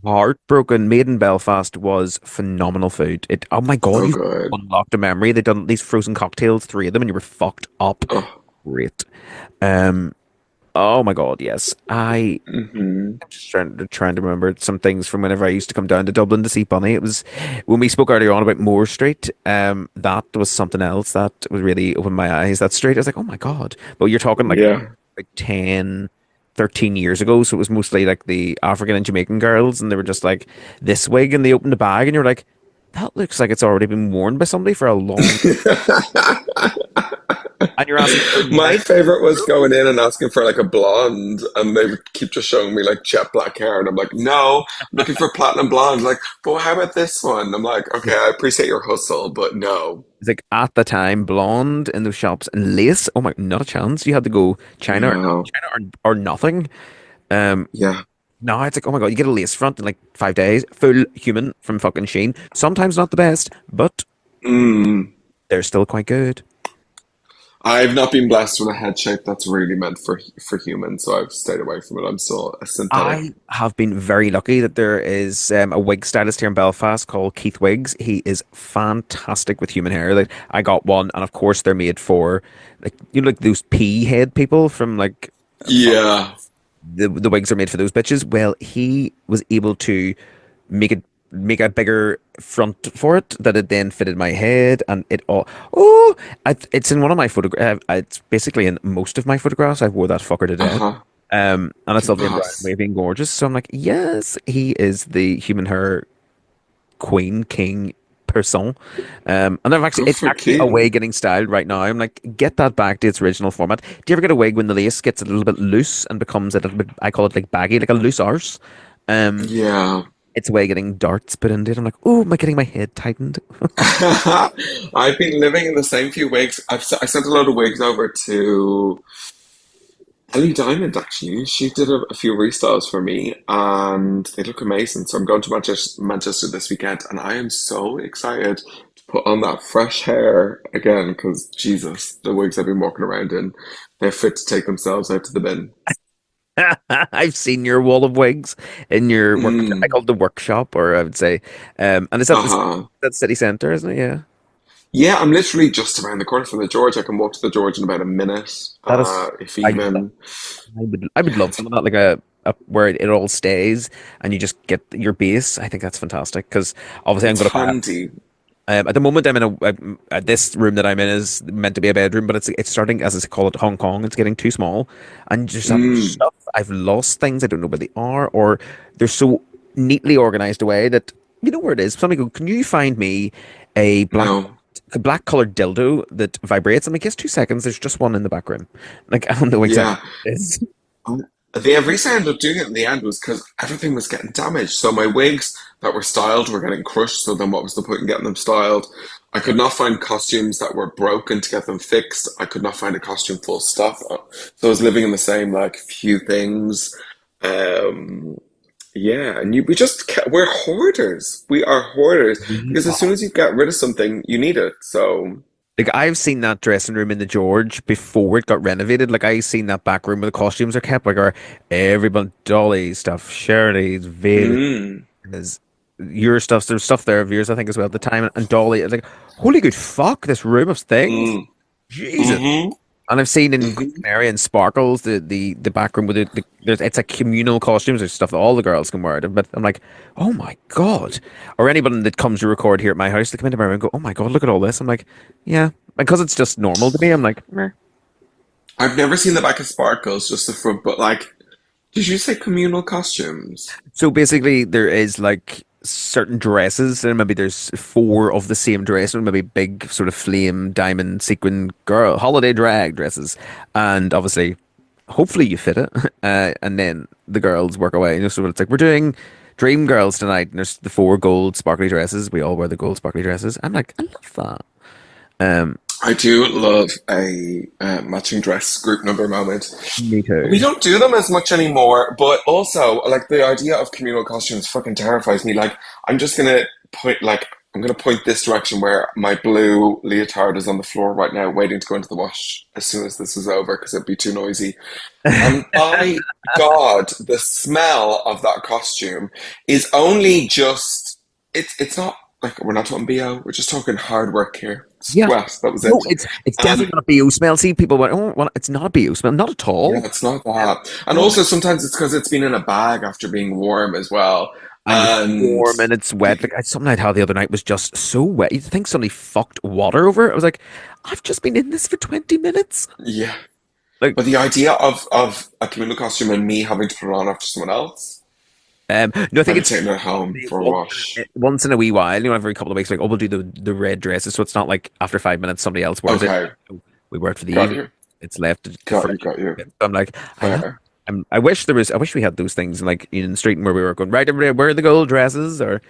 heartbroken. Made in Belfast was phenomenal food. It. Oh my God, So you've good. unlocked a memory. They done these frozen cocktails, three of them, and you were fucked up. Oh. Great. Um. Oh my God, yes. Hmm. I'm just trying to remember some things from whenever I used to come down to Dublin to see Bunny. It was when we spoke earlier on about Moore Street. That was something else that was really opened my eyes. That street, I was like, oh my God. But you're talking Yeah. like 10, 13 years ago. So it was mostly like the African and Jamaican girls, and they were just like this wig, and they opened the bag, and you're like, that looks like it's already been worn by somebody for a long. And you're asking for My nine. favorite was going in and asking for like a blonde, and they would keep just showing me like jet black hair, and I'm like, no, I'm looking for platinum blonde. Like, but how about this one? I'm like, okay, I appreciate your hustle, but no, It's like at the time, blonde in those shops and lace. Oh my, not a chance. You had to go no, China or nothing. Um, yeah. now it's like, oh my God, you get a lace front in like 5 days, full human from fucking Sheen. Sometimes not the best, but Mm. they're still quite good. I've not been blessed with a head shape that's really meant for humans, so I've stayed away from it. I'm still a synthetic. I have been very lucky that there is a wig stylist here in Belfast called Keith Wigs. He is fantastic with human hair. Like I got one, and of course they're made for like like those pea head people from like Yeah. the wigs are made for those bitches. Well, he was able to make it make a bigger front for it that it then fitted my head and it all. Oh, it's in one of my photographs. It's basically in most of my photographs. I wore that fucker to death. Uh-huh. And it's lovely and brown, Gosh. wavy and gorgeous. So I'm like, yes, he is the human hair queen, king, person. And Good it's for actually a Keith. wig getting styled right now. I'm like, get that back to its original format. Do you ever get a wig when the lace gets a little bit loose and becomes a little bit, I call it like baggy, like a loose arse? Um, Yeah. it's a way of getting darts put into it. I'm like, oh, am I getting my head tightened? I've been living in the same few wigs. I sent a load of wigs over to Ellie Diamond, actually. She did a few restyles for me, and they look amazing. So I'm going to Manchester this weekend, and I am so excited to put on that fresh hair again, because Jesus, the wigs I've been walking around in, they're fit to take themselves out to the bin. I've seen your wall of wigs in your work. I Mm. call it the workshop, or I would say, and it's at this Uh-huh. that city centre, isn't it? Yeah, Yeah, I'm literally just around the corner from the George. I can walk to the George in about a minute, that is. if I even. I would Yeah, love some of that, like a where it all stays and you just get your base. I think that's fantastic because obviously I'm it's going to buy. handy. At the moment, I'm in this room that I'm in is meant to be a bedroom, but it's starting as I call it Hong Kong. It's getting too small, and just that much Mm, stuff. I've lost things. I don't know where they are, or they're so neatly organized away that you know where it is. Somebody go, can you find me a no. black colored dildo that vibrates? I'm like, yes, 2 seconds. There's just one in the back room. Like I don't know exactly Yeah. what it is. The reason I ended up doing it in the end was because everything was getting damaged. So my wigs that were styled were getting crushed. So then what was the point in getting them styled? I could not find costumes that were broken to get them fixed. I could not find a costume full stop. So I was living in the same like few things. Um, Yeah, and we're hoarders. We are hoarders We because as soon are. as you get rid of something, you need it. So, Like I've seen that dressing room in the George before it got renovated. Like I seen that back room where the costumes are kept. Like our everyone Dolly stuff, Shirley's, Vale mm, is your stuff. There's stuff there of yours, I think, as well at the time. And Dolly, it's like, holy good fuck, this room of things. mm, Jesus. mm-hmm, And I've seen in Queen mm-hmm. Mary and Sparkles the back room with there's it's like communal costumes. There's stuff that all the girls can wear. But I'm like, oh my god! Or anybody that comes to record here at my house, they come into my room and go, oh my god, look at all this. I'm like, yeah, because it's just normal to me. I'm like, meh. I've never seen the back of Sparkles, just the front. But like, did you say communal costumes? So basically, there is like certain dresses, and maybe there's four of the same dress, or maybe big sort of flame diamond sequin girl holiday drag dresses, and obviously, hopefully you fit it, and then the girls work away. So it's like we're doing Dream Girls tonight, and there's the four gold sparkly dresses. We all wear the gold sparkly dresses. I'm like, I love that. Um, I do love a matching dress group number moment. Me We too. don't do them as much anymore, but also like the idea of communal costumes fucking terrifies me. Like I'm just gonna I'm gonna point this direction where my blue leotard is on the floor right now, waiting to go into the wash as soon as this is over because it'd be too noisy. And by God, the smell of that costume is only just it's not like we're not talking BO, we're just talking hard work here. Yeah. Sweat, that was No, it. it's definitely And not a BO smell. See, people went, oh, well, it's not a BO smell. Not at yeah, all. it's not Um, that. And no, also sometimes it's because it's been in a bag after being warm as well. and it's And warm and it's wet. Like something I had the other night was just so wet. You'd think somebody fucked water over it. I was like, I've just been in this for 20 minutes. yeah. Like, But the idea of a communal costume and me having to put it on after someone else, no, I think maybe it's taking it home for a wash. once in a wee while, every couple of weeks, like, oh, we'll do the red dresses. So it's not like after 5 minutes somebody else wears it. Okay, We wear it for the got evening. you. It's left to Got fresh. you, got you. So I'm like, I love. Fair. I wish there was. I wish we had those things like in the street where we were going right. Everybody wear the gold dresses, or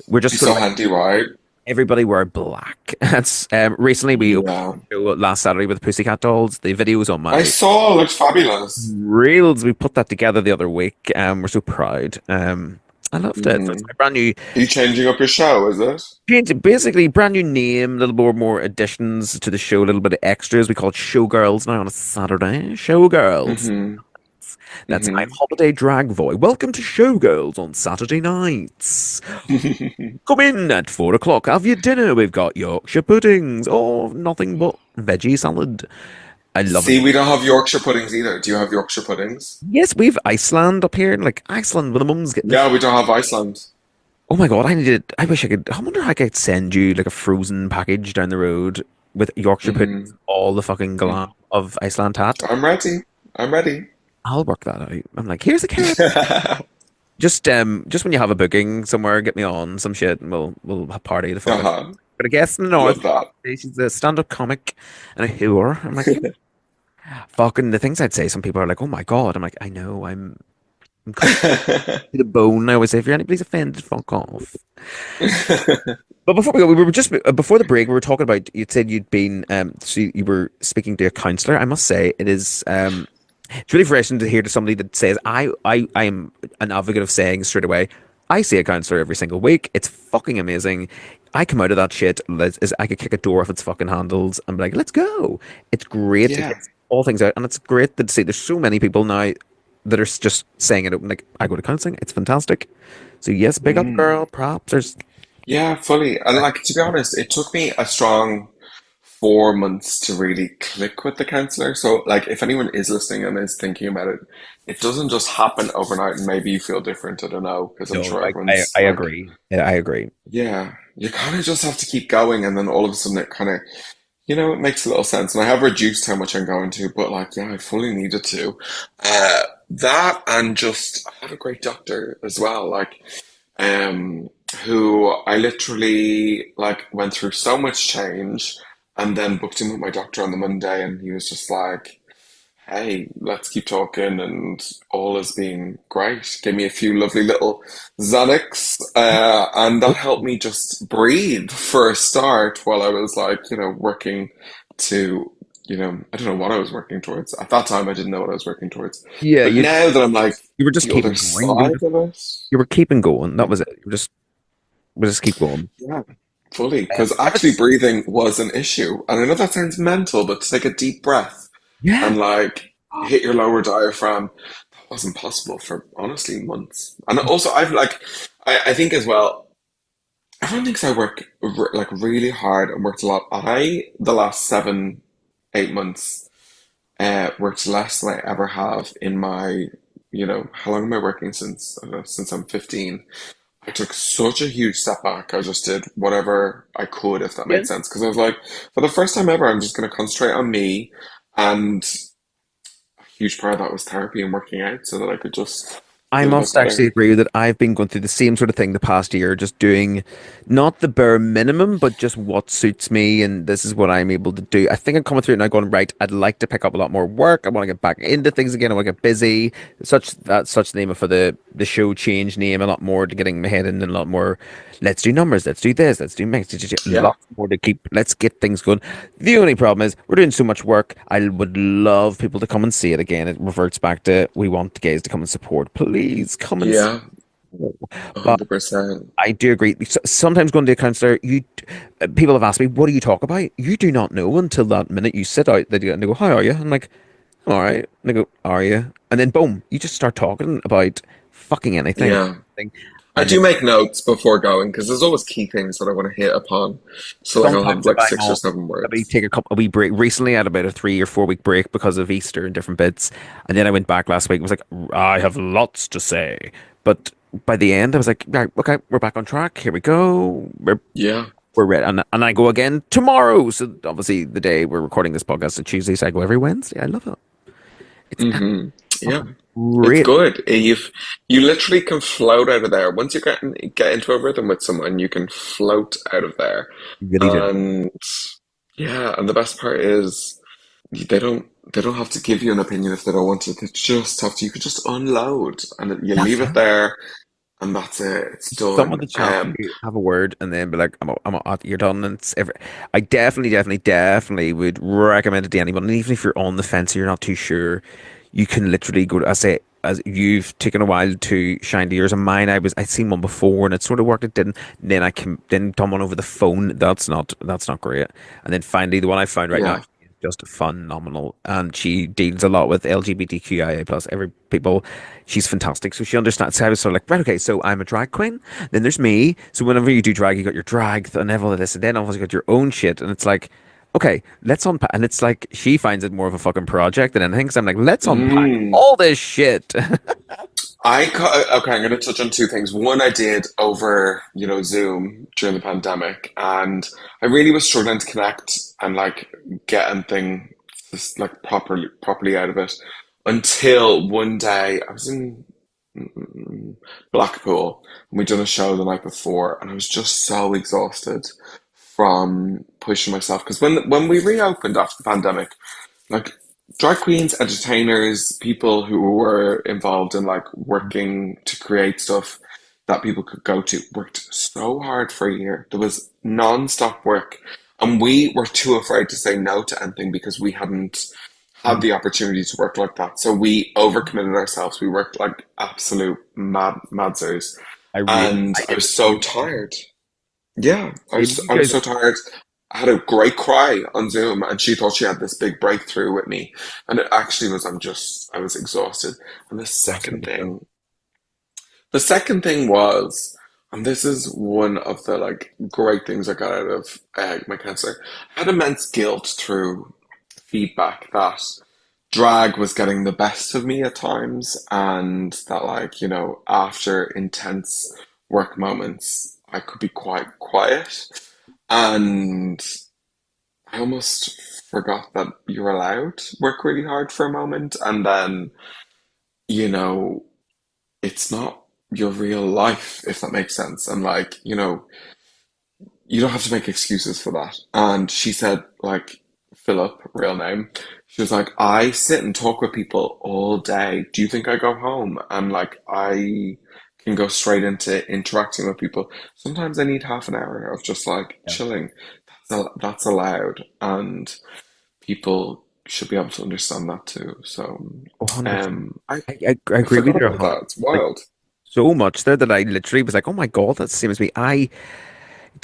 we're just Be sort so of like handy, right? everybody wear black. That's recently we opened Yeah. a show last Saturday with the Pussycat Dolls. The videos on I my saw it looks fabulous. reels. We put that together the other week. We're so proud. I loved it. So it's Hmm. my brand new, Are you changing up your show, is it? basically brand new name. A little more additions to the show. A little bit of extras. We call it Showgirls now on a Saturday. Showgirls. Mm-hmm. That's my Mm-hmm. holiday drag voice. Welcome to Showgirls on Saturday nights. Come in at 4 o'clock. Have your dinner. We've got Yorkshire puddings. Oh, nothing but veggie salad. I love it. See, we don't have Yorkshire puddings either. Do you have Yorkshire puddings? Yes, we've Iceland up here. Like Iceland, where the mums get the. Yeah, we don't have Iceland. Oh my god, I needed. I wish I could. I wonder how I could send you like a frozen package down the road with Yorkshire puddings, Hmm. all the fucking glam of Iceland hat. I'm ready. I'm ready. I'll work that out. I'm like, here's a carrot. Just when you have a booking somewhere, get me on some shit, and we'll have party the fuck out. Uh-huh. But a guest in the Love north. that. She's a stand-up comic and a whore. I'm like, fucking the things I'd say. Some people are like, oh my god. I'm like, I know. I'm cut to the bone. I always say, if you're anybody's offended, fuck off. But before we go, we were just before the break. We were talking about. You said you'd been so you were speaking to a counselor. I must say, it is it's really refreshing to hear to somebody that says, I am an advocate of saying straight away, I see a counselor every single week. It's fucking amazing. I come out of that shit as I could kick a door off its fucking handles and be like, let's go. It's great to Yeah. get all things out, and it's great to see there's so many people now that are just saying it open, like, I go to counseling. It's fantastic. So yes, big up, Mm. girl. Props. There's Yeah, fully. And like to be honest, it took me a strong 4 months to really click with the counselor. So like if anyone is listening and is thinking about it, it doesn't just happen overnight and maybe you feel different. I don't know, because I'm no, sure I everyone's like, agree. Yeah, I agree. yeah, you kind of just have to keep going and then all of a sudden it kind of, it makes a little sense. And I have reduced how much I'm going to, but like, yeah, I fully needed to. That and just I have a great doctor as well. Like um, who I literally like went through so much change and then booked in with my doctor on the Monday and he was just like, hey, let's keep talking and all has been great. Gave me a few lovely little Xanax, and that helped me just breathe for a start while I was like, working to I don't know what I was working towards. At that time, I didn't know what I was working towards. Yeah, But now that I'm like you were just the other keeping going. You were side just of it, you were keeping going. That was it. You just keep going. yeah, fully. Because actually It's breathing was an issue. And I know that sounds mental, but to take a deep breath yeah. and like hit your lower diaphragm, that wasn't possible for honestly months. And also, I think as well, everyone thinks I work like really hard and worked a lot. The last 7, 8 months, worked less than I ever have in my, how long am I working since? I don't know, since I'm 15. I took such a huge step back. I just did whatever I could, if that Yeah. made sense. Because I was like, for the first time ever, I'm just going to concentrate on me. And a huge part of that was therapy and working out so that I could just I feel a bit must actually better. agree with that. I've been going through the same sort of thing the past year, just doing not the bare minimum, but just what suits me, and this is what I'm able to do. I think I'm coming through it now going, right, I'd like to pick up a lot more work. I want to get back into things again. I want to get busy. Such the name for the show change name a lot more to getting my head in and a lot more. Let's do numbers, let's do this, let's do mix, Yeah. lots more to keep, let's get things going. The only problem is we're doing so much work. I would love people to come and see it again. It reverts back to we want the guys to come and support. Please come and Yeah. support. But 100%. I do agree. Sometimes going to a counselor, people have asked me, "What do you talk about?" You do not know until that minute you sit out. And they go, "How are you?" I'm like, "I'm all right." And they go, "Are you?" And then boom, you just start talking about fucking anything. Yeah. I And do then make notes before going because there's always key things that I want to hit upon. So like I'll have sometimes if like I'm six or on, seven maybe words. take a wee break. Recently, I had about a 3 or 4 week break because of Easter and different bits, and then I went back last week. I was like, I have lots to say, but by the end, I was like, right, okay, we're back on track. Here we go. Yeah. We're ready, and I go again tomorrow. So obviously, the day we're recording this podcast on Tuesday, so I go every Wednesday. I love it. It's Hmm. Yeah. fucking It's great. good. You literally can float out of there. Once you get into a rhythm with someone, you can float out of there. You really do. And yeah, and the best part is they don't have to give you an opinion if they don't want to. They just have to. You could just unload and you That's leave it. it there, and that's it. It's Someone done. to chat to, have a word, and then be like, you're done." And I definitely would recommend it to anyone. And even if you're on the fence, or you're not too sure, you can literally go. I say, as you've taken a while to shine to yours and mine. I'd seen one before, and it sort of worked. It didn't. And then I can then done one over the phone. That's not great. And then finally, the one I found right now Yeah. is just phenomenal, and she deals a lot with LGBTQIA plus every people. She's fantastic. So she understands. So I was sort of like, right, okay, so I'm a drag queen. Then there's me. So whenever you do drag, you got your drag and all of this, and then obviously you got your own shit. And it's like, okay, let's unpack. And it's like she finds it more of a fucking project than anything. So I'm like, let's unpack Mm. all this shit. Okay, I'm going to touch on two things. One, I did over, Zoom during the pandemic, and I really was struggling to connect and like get anything just like properly out of it until one day I was in Blackpool and we'd done a show the night before, and I was just so exhausted from pushing myself because when we reopened after the pandemic, like drag queens, entertainers, people who were involved in like working to create stuff that people could go to worked so hard for a year. There was non-stop work, and we were too afraid to say no to anything because we hadn't had the opportunity to work like that. So we overcommitted ourselves. We worked like absolute madzers, and I I did the was so same. tired. Yeah, I Same. was You I was guys, so tired. I had a great cry on Zoom, and she thought she had this big breakthrough with me, and it actually was. I was exhausted. And the second thing was, and this is one of the like great things I got out of my counselor. I had immense guilt through feedback that drag was getting the best of me at times, and that like after intense work moments, I could be quite quiet. And I almost forgot that you're allowed to work really hard for a moment, and then, you know, it's not your real life, if that makes sense. And like, you don't have to make excuses for that. And she said, like, Philip, real name, she was like, I sit and talk with people all day. Do you think I go home and like I can go straight into interacting with people? Sometimes I need half an hour of just like yeah. chilling. That's allowed. And people should be able to understand that too. So, 100%. I I I agree with forgot you about 100. that. It's Like, wild. so much there that I literally was like, oh my God, that's the same as me.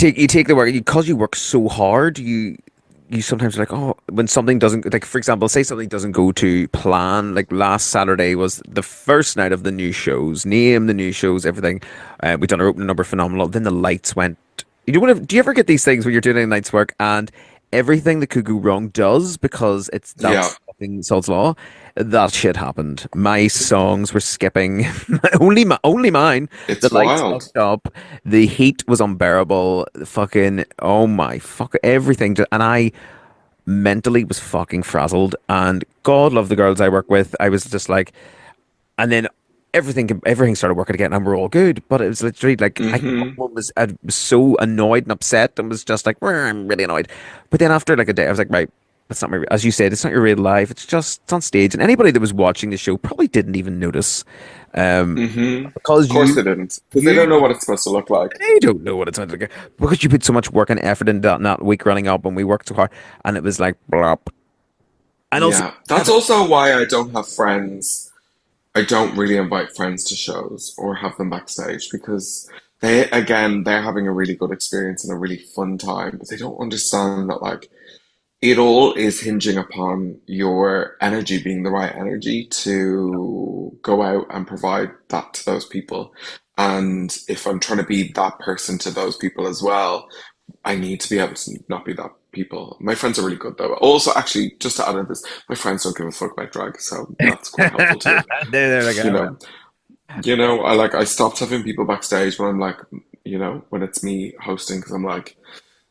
You take the work because you work so hard. You sometimes are like, oh, when something doesn't, like, for example, say something doesn't go to plan. Like last Saturday was the first night of the new shows, name the new shows, everything. We done our opening number phenomenal. Then the lights went. Do you ever get these things when you're doing a night's work and everything that could go wrong does because Yeah, that's fucking Sod's Law? That shit happened. My songs were skipping. Only mine. The it's lights wild. fucked up. The heat was unbearable. The fucking oh my fuck everything. And I mentally was fucking frazzled. And God love the girls I work with. I was just like, and then everything started working again, and we're all good. But it was literally like I was so annoyed and upset, and was just like, I'm really annoyed. But then after like a day, I was like, right. That's not my, as you said, it's not your real life. It's on stage, and anybody that was watching the show probably didn't even notice, um, Of because course they didn't, because they you don't know what it's supposed to look like. they don't know what it's like because you put so much work and effort into that week running up, and we worked so hard, and it was like blop. And also, Yeah, that's also why I don't have friends. I don't really invite friends to shows or have them backstage because they're having a really good experience and a really fun time, but they don't understand that like it all is hinging upon your energy being the right energy to go out and provide that to those people. And if I'm trying to be that person to those people as well, I need to be able to not be that people. My friends are really good though. Also, actually, just to add on this, my friends don't give a fuck about drag, so that's quite helpful too. they're like, You oh know, well. I stopped having people backstage when I'm like, when it's me hosting because I'm like,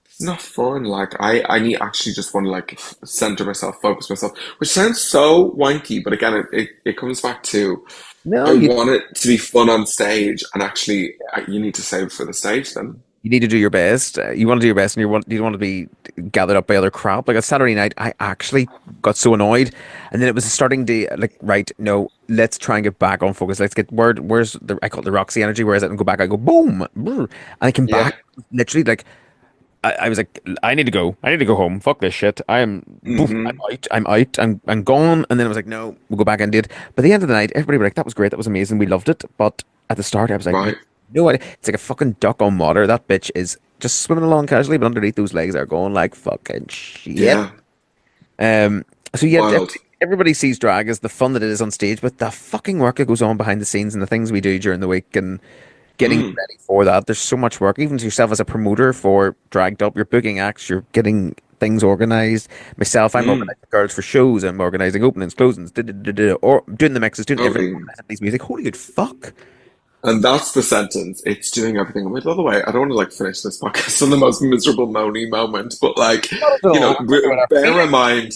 it's not fun. Like I need actually just want to like center myself, focus myself, which sounds so wanky, but again, it comes back to No, I want it to be fun on stage, and actually, you need to save for the stage then. you need to do your best. You want to do your best, and you don't want to be gathered up by other crap. Like a Saturday night, I actually got so annoyed, and then it was starting to like, right, no, let's try and get back on focus. Let's get where's the I call it the Roxy energy. Where is it? And go back. I go boom, brr, and I came Yeah. back literally like I was like, I need to go. I need to go home. Fuck this shit. Boof, I'm Hmm. out. I'm out. I'm gone. And then I was like, no, we'll go back and do it. But at the end of the night, everybody was like, that was great. That was amazing. We loved it. But at the start, I was like, you Right. know what? It's like a fucking duck on water. That bitch is just swimming along casually, but underneath those legs are going like fucking shit. Yeah. Um, so yeah, Wild. everybody sees drag as the fun that it is on stage, but the fucking work that goes on behind the scenes and the things we do during the week and getting Mm. ready for that. There's so much work, even to yourself as a promoter for Dragged Up. You're booking acts, you're getting things organized. Myself, I'm Mm. organizing girls for shows, I'm organizing openings, closings, or doing the mixes, doing everything, Totally. organizing these music. Holy good fuck. And that's the sentence. It's doing everything. By the way, I don't want to like finish this podcast on the most miserable moany moment, but like, Not at all. I'm talking about our bear in feelings. mind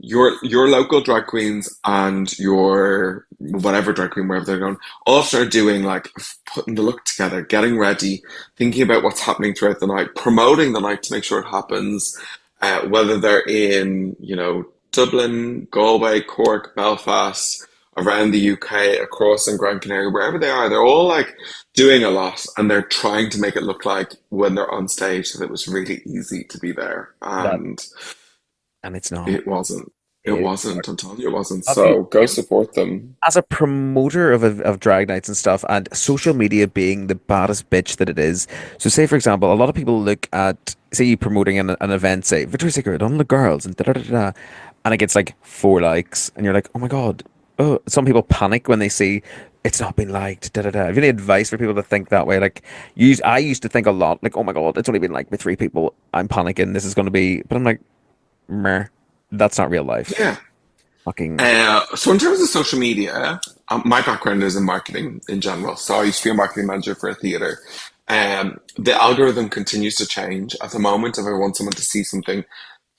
your local drag queens and your whatever drag queen wherever they're going often are doing like putting the look together, getting ready, thinking about what's happening throughout the night, promoting the night to make sure it happens. Whether they're in Dublin, Galway, Cork, Belfast, around the UK, across in Gran Canaria, wherever they are, they're all like doing a lot and they're trying to make it look like when they're on stage that it was really easy to be there. That, And and it's not. it wasn't. It It, wasn't. I'm telling you, it wasn't. have you, So go support them. as a promoter of drag nights and stuff, and social media being the baddest bitch that it is. So, say for example, a lot of people look at say you promoting an event, say Victoria's Secret on the girls and da da da da, and it gets like 4 likes, and you're like, oh my god. Oh, some people panic when they see it's not been liked. Da da da. Have you any advice for people to think that way? Like, I used to think a lot, like, oh my god, it's only been liked by 3 people. I'm panicking. This is going to be, but I'm like, meh, that's not real life. Yeah. Fucking So in terms of social media, my background is in marketing in general. So I used to be a marketing manager for a theater. The algorithm continues to change. At the moment, if I want someone to see something,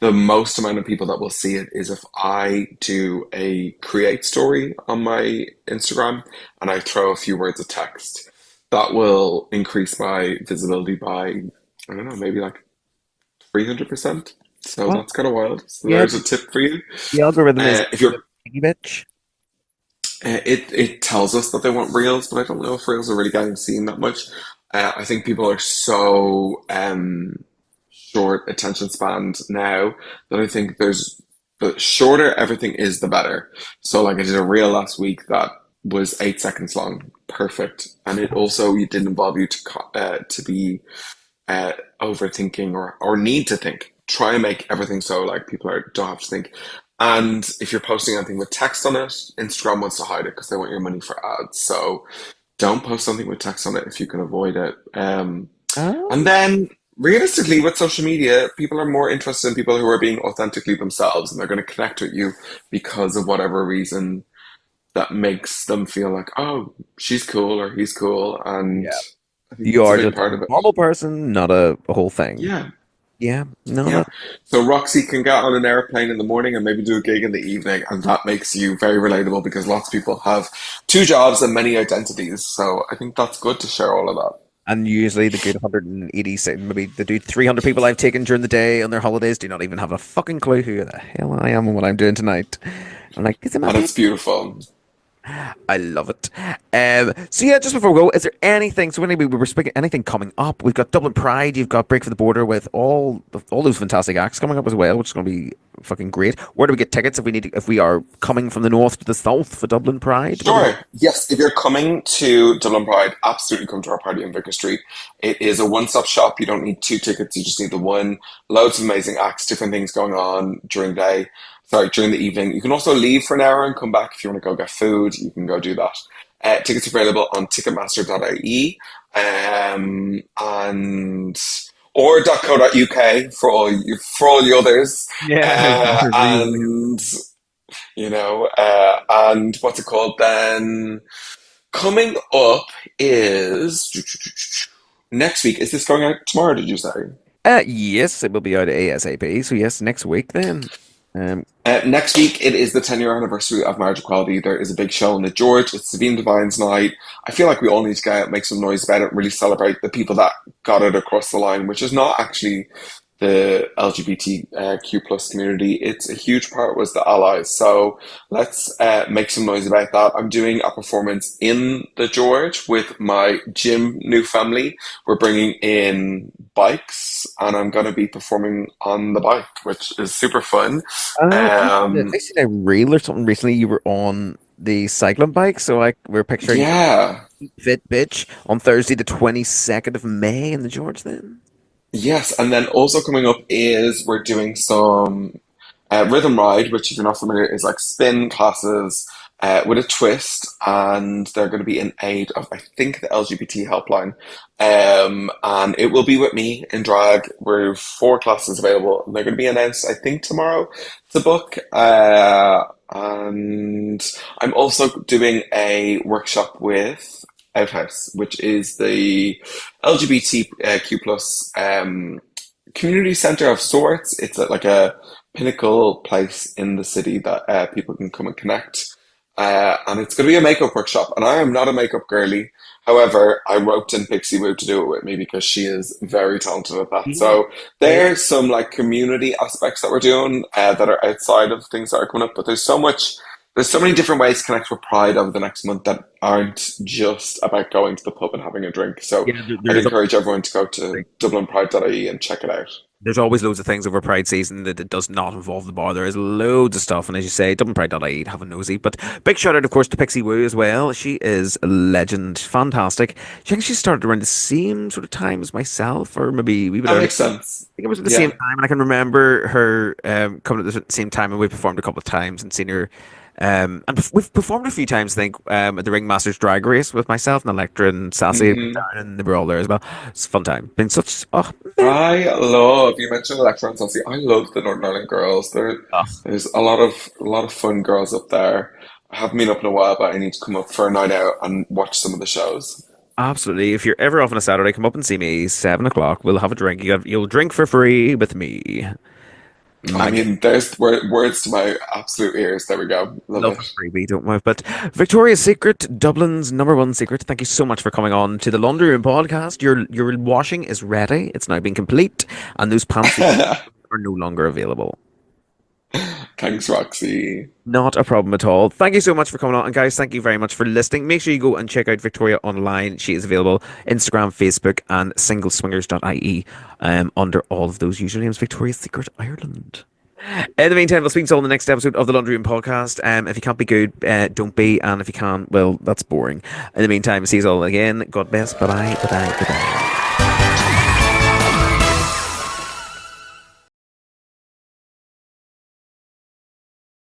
the most amount of people that will see it is if I do a create story on my Instagram and I throw a few words of text. That will increase my visibility by, I don't know, maybe like 300%. So well, that's kind of wild. So yeah, there's a tip for you. the algorithm is If a you're piggy bitch. it tells us that they want reels, but I don't know if reels are really getting seen that much. I think people are so short attention spans now that I think there's the shorter everything is, the better. So like I did a reel last week that was 8 seconds long, perfect, and it also it didn't involve you to be overthinking or need to think. Try and make everything so like don't have to think. And if you're posting anything with text on it, Instagram wants to hide it because they want your money for ads. So don't post something with text on it if you can avoid it. And Oh. then realistically, with social media, people are more interested in people who are being authentically themselves, and they're going to connect with you because of whatever reason that makes them feel like, oh, she's cool or he's cool. And Yeah. I think You that's a are big just part a of it. normal person, not a whole thing. Yeah. Yeah. No, Yeah. that. So Roxy can get on an airplane in the morning and maybe do a gig in the evening, and that makes you very relatable because lots of people have two jobs and many identities. So I think that's good to share all of that. And usually the good 186, maybe the dude 300 people I've taken during the day on their holidays do not even have a fucking clue who the hell I am and what I'm doing tonight. I'm like, is it my And bed? it's beautiful. I love it. So yeah, just before we go, is there anything? So when we were speaking, anything coming up? We've got Dublin Pride. You've got Break for the Border with all those fantastic acts coming up as well, which is going to be fucking great. Where do we get tickets if we are coming from the north to the south for Dublin Pride? What do we? Sure. Yes, if you're coming to Dublin Pride, absolutely come to our party in Vicar Street. It is a one-stop shop. You don't need two tickets, you just need the one. Loads of amazing acts, different things going on during the evening. You can also leave for an hour and come back if you want to go get food. You can go do that. Tickets are available on ticketmaster.ie and or .co.uk for all the others. Yeah, really. And and what's it called then? Coming up is next week. Is this going out tomorrow, did you say? Yes, it will be out ASAP. So yes, next week then. Um, Next week, it is the 10-year anniversary of marriage equality. There is a big show in the George. It's Savine Devine's night. I feel like we all need to get out, make some noise about it, really celebrate the people that got it across the line, which is not actually the LGBTQ plus community. It's a huge part was the allies. So let's make some noise about that. I'm doing a performance in the George with my gym new family. We're bringing in bikes, and I'm going to be performing on the bike, which is super fun. I seen a reel or something recently. You were on the cycling bike, so we're picturing you Yeah. fit bitch on Thursday, the 22nd of May in the George. Then. Yes, and then also coming up is we're doing some rhythm ride, which if you're not familiar is like spin classes with a twist, and they're going to be in aid of I think the LGBT helpline, and it will be with me in drag. We're four classes available, and they're going to be announced I think tomorrow to book. And I'm also doing a workshop with Outhouse, which is the LGBTQ plus community center of sorts. It's like a pinnacle place in the city that people can come and connect. And it's going to be a makeup workshop. And I am not a makeup girly. However, I roped in Pixie Woo to do it with me because she is very talented at that. Yeah. So there's some like community aspects that we're doing that are outside of things that are coming up. But there's so many different ways to connect with Pride over the next month that aren't just about going to the pub and having a drink. So Yeah, I'd encourage everyone to go to dublinpride.ie and check it out. there's always loads of things over Pride season that it does not involve the bar. There is loads of stuff, and as you say, DublinPride.ie, have a nosy. But big shout out, of course, to Pixie Woo as well. She is a legend, fantastic. I think she started around the same sort of time as myself, or maybe a wee bit That earlier. makes sense. I think it was at the same Yeah. time, and I can remember her coming at the same time, and we performed a couple of times and seen her. And we've performed a few times, I think, at the Ringmasters Drag Race with myself and Electra and Sassy and hmm Darren, and they were all there as well. It's a fun time. Been such man. You mentioned Electra and Saucy. I love the Northern Ireland girls. Oh, There's a lot of fun girls up there. I haven't been up in a while, but I need to come up for a night out and watch some of the shows. absolutely. If you're ever off on a Saturday, come up and see me. 7 o'clock. We'll have a drink. You'll drink for free with me. I My mean, there's words to my absolute ears. There we go. Love love it. a freebie, don't worry. But Victoria's Secret, Dublin's number one secret. Thank you so much for coming on to the Laundry Room podcast. Your washing is ready. It's now been complete, and those pants are no longer available. Thanks, Roxy. Not a problem at all. Thank you so much for coming on. And guys, thank you very much for listening. Make sure you go and check out Victoria online. She is available Instagram, Facebook, and singleswingers.ie under all of those usernames. Victoria's Secret Ireland. In the meantime, we'll speak to you all in the next episode of the Laundry Room Podcast. If you can't be good, don't be. And if you can, well, that's boring. In the meantime, see you all again. God bless. Bye-bye. Bye-bye. Bye-bye.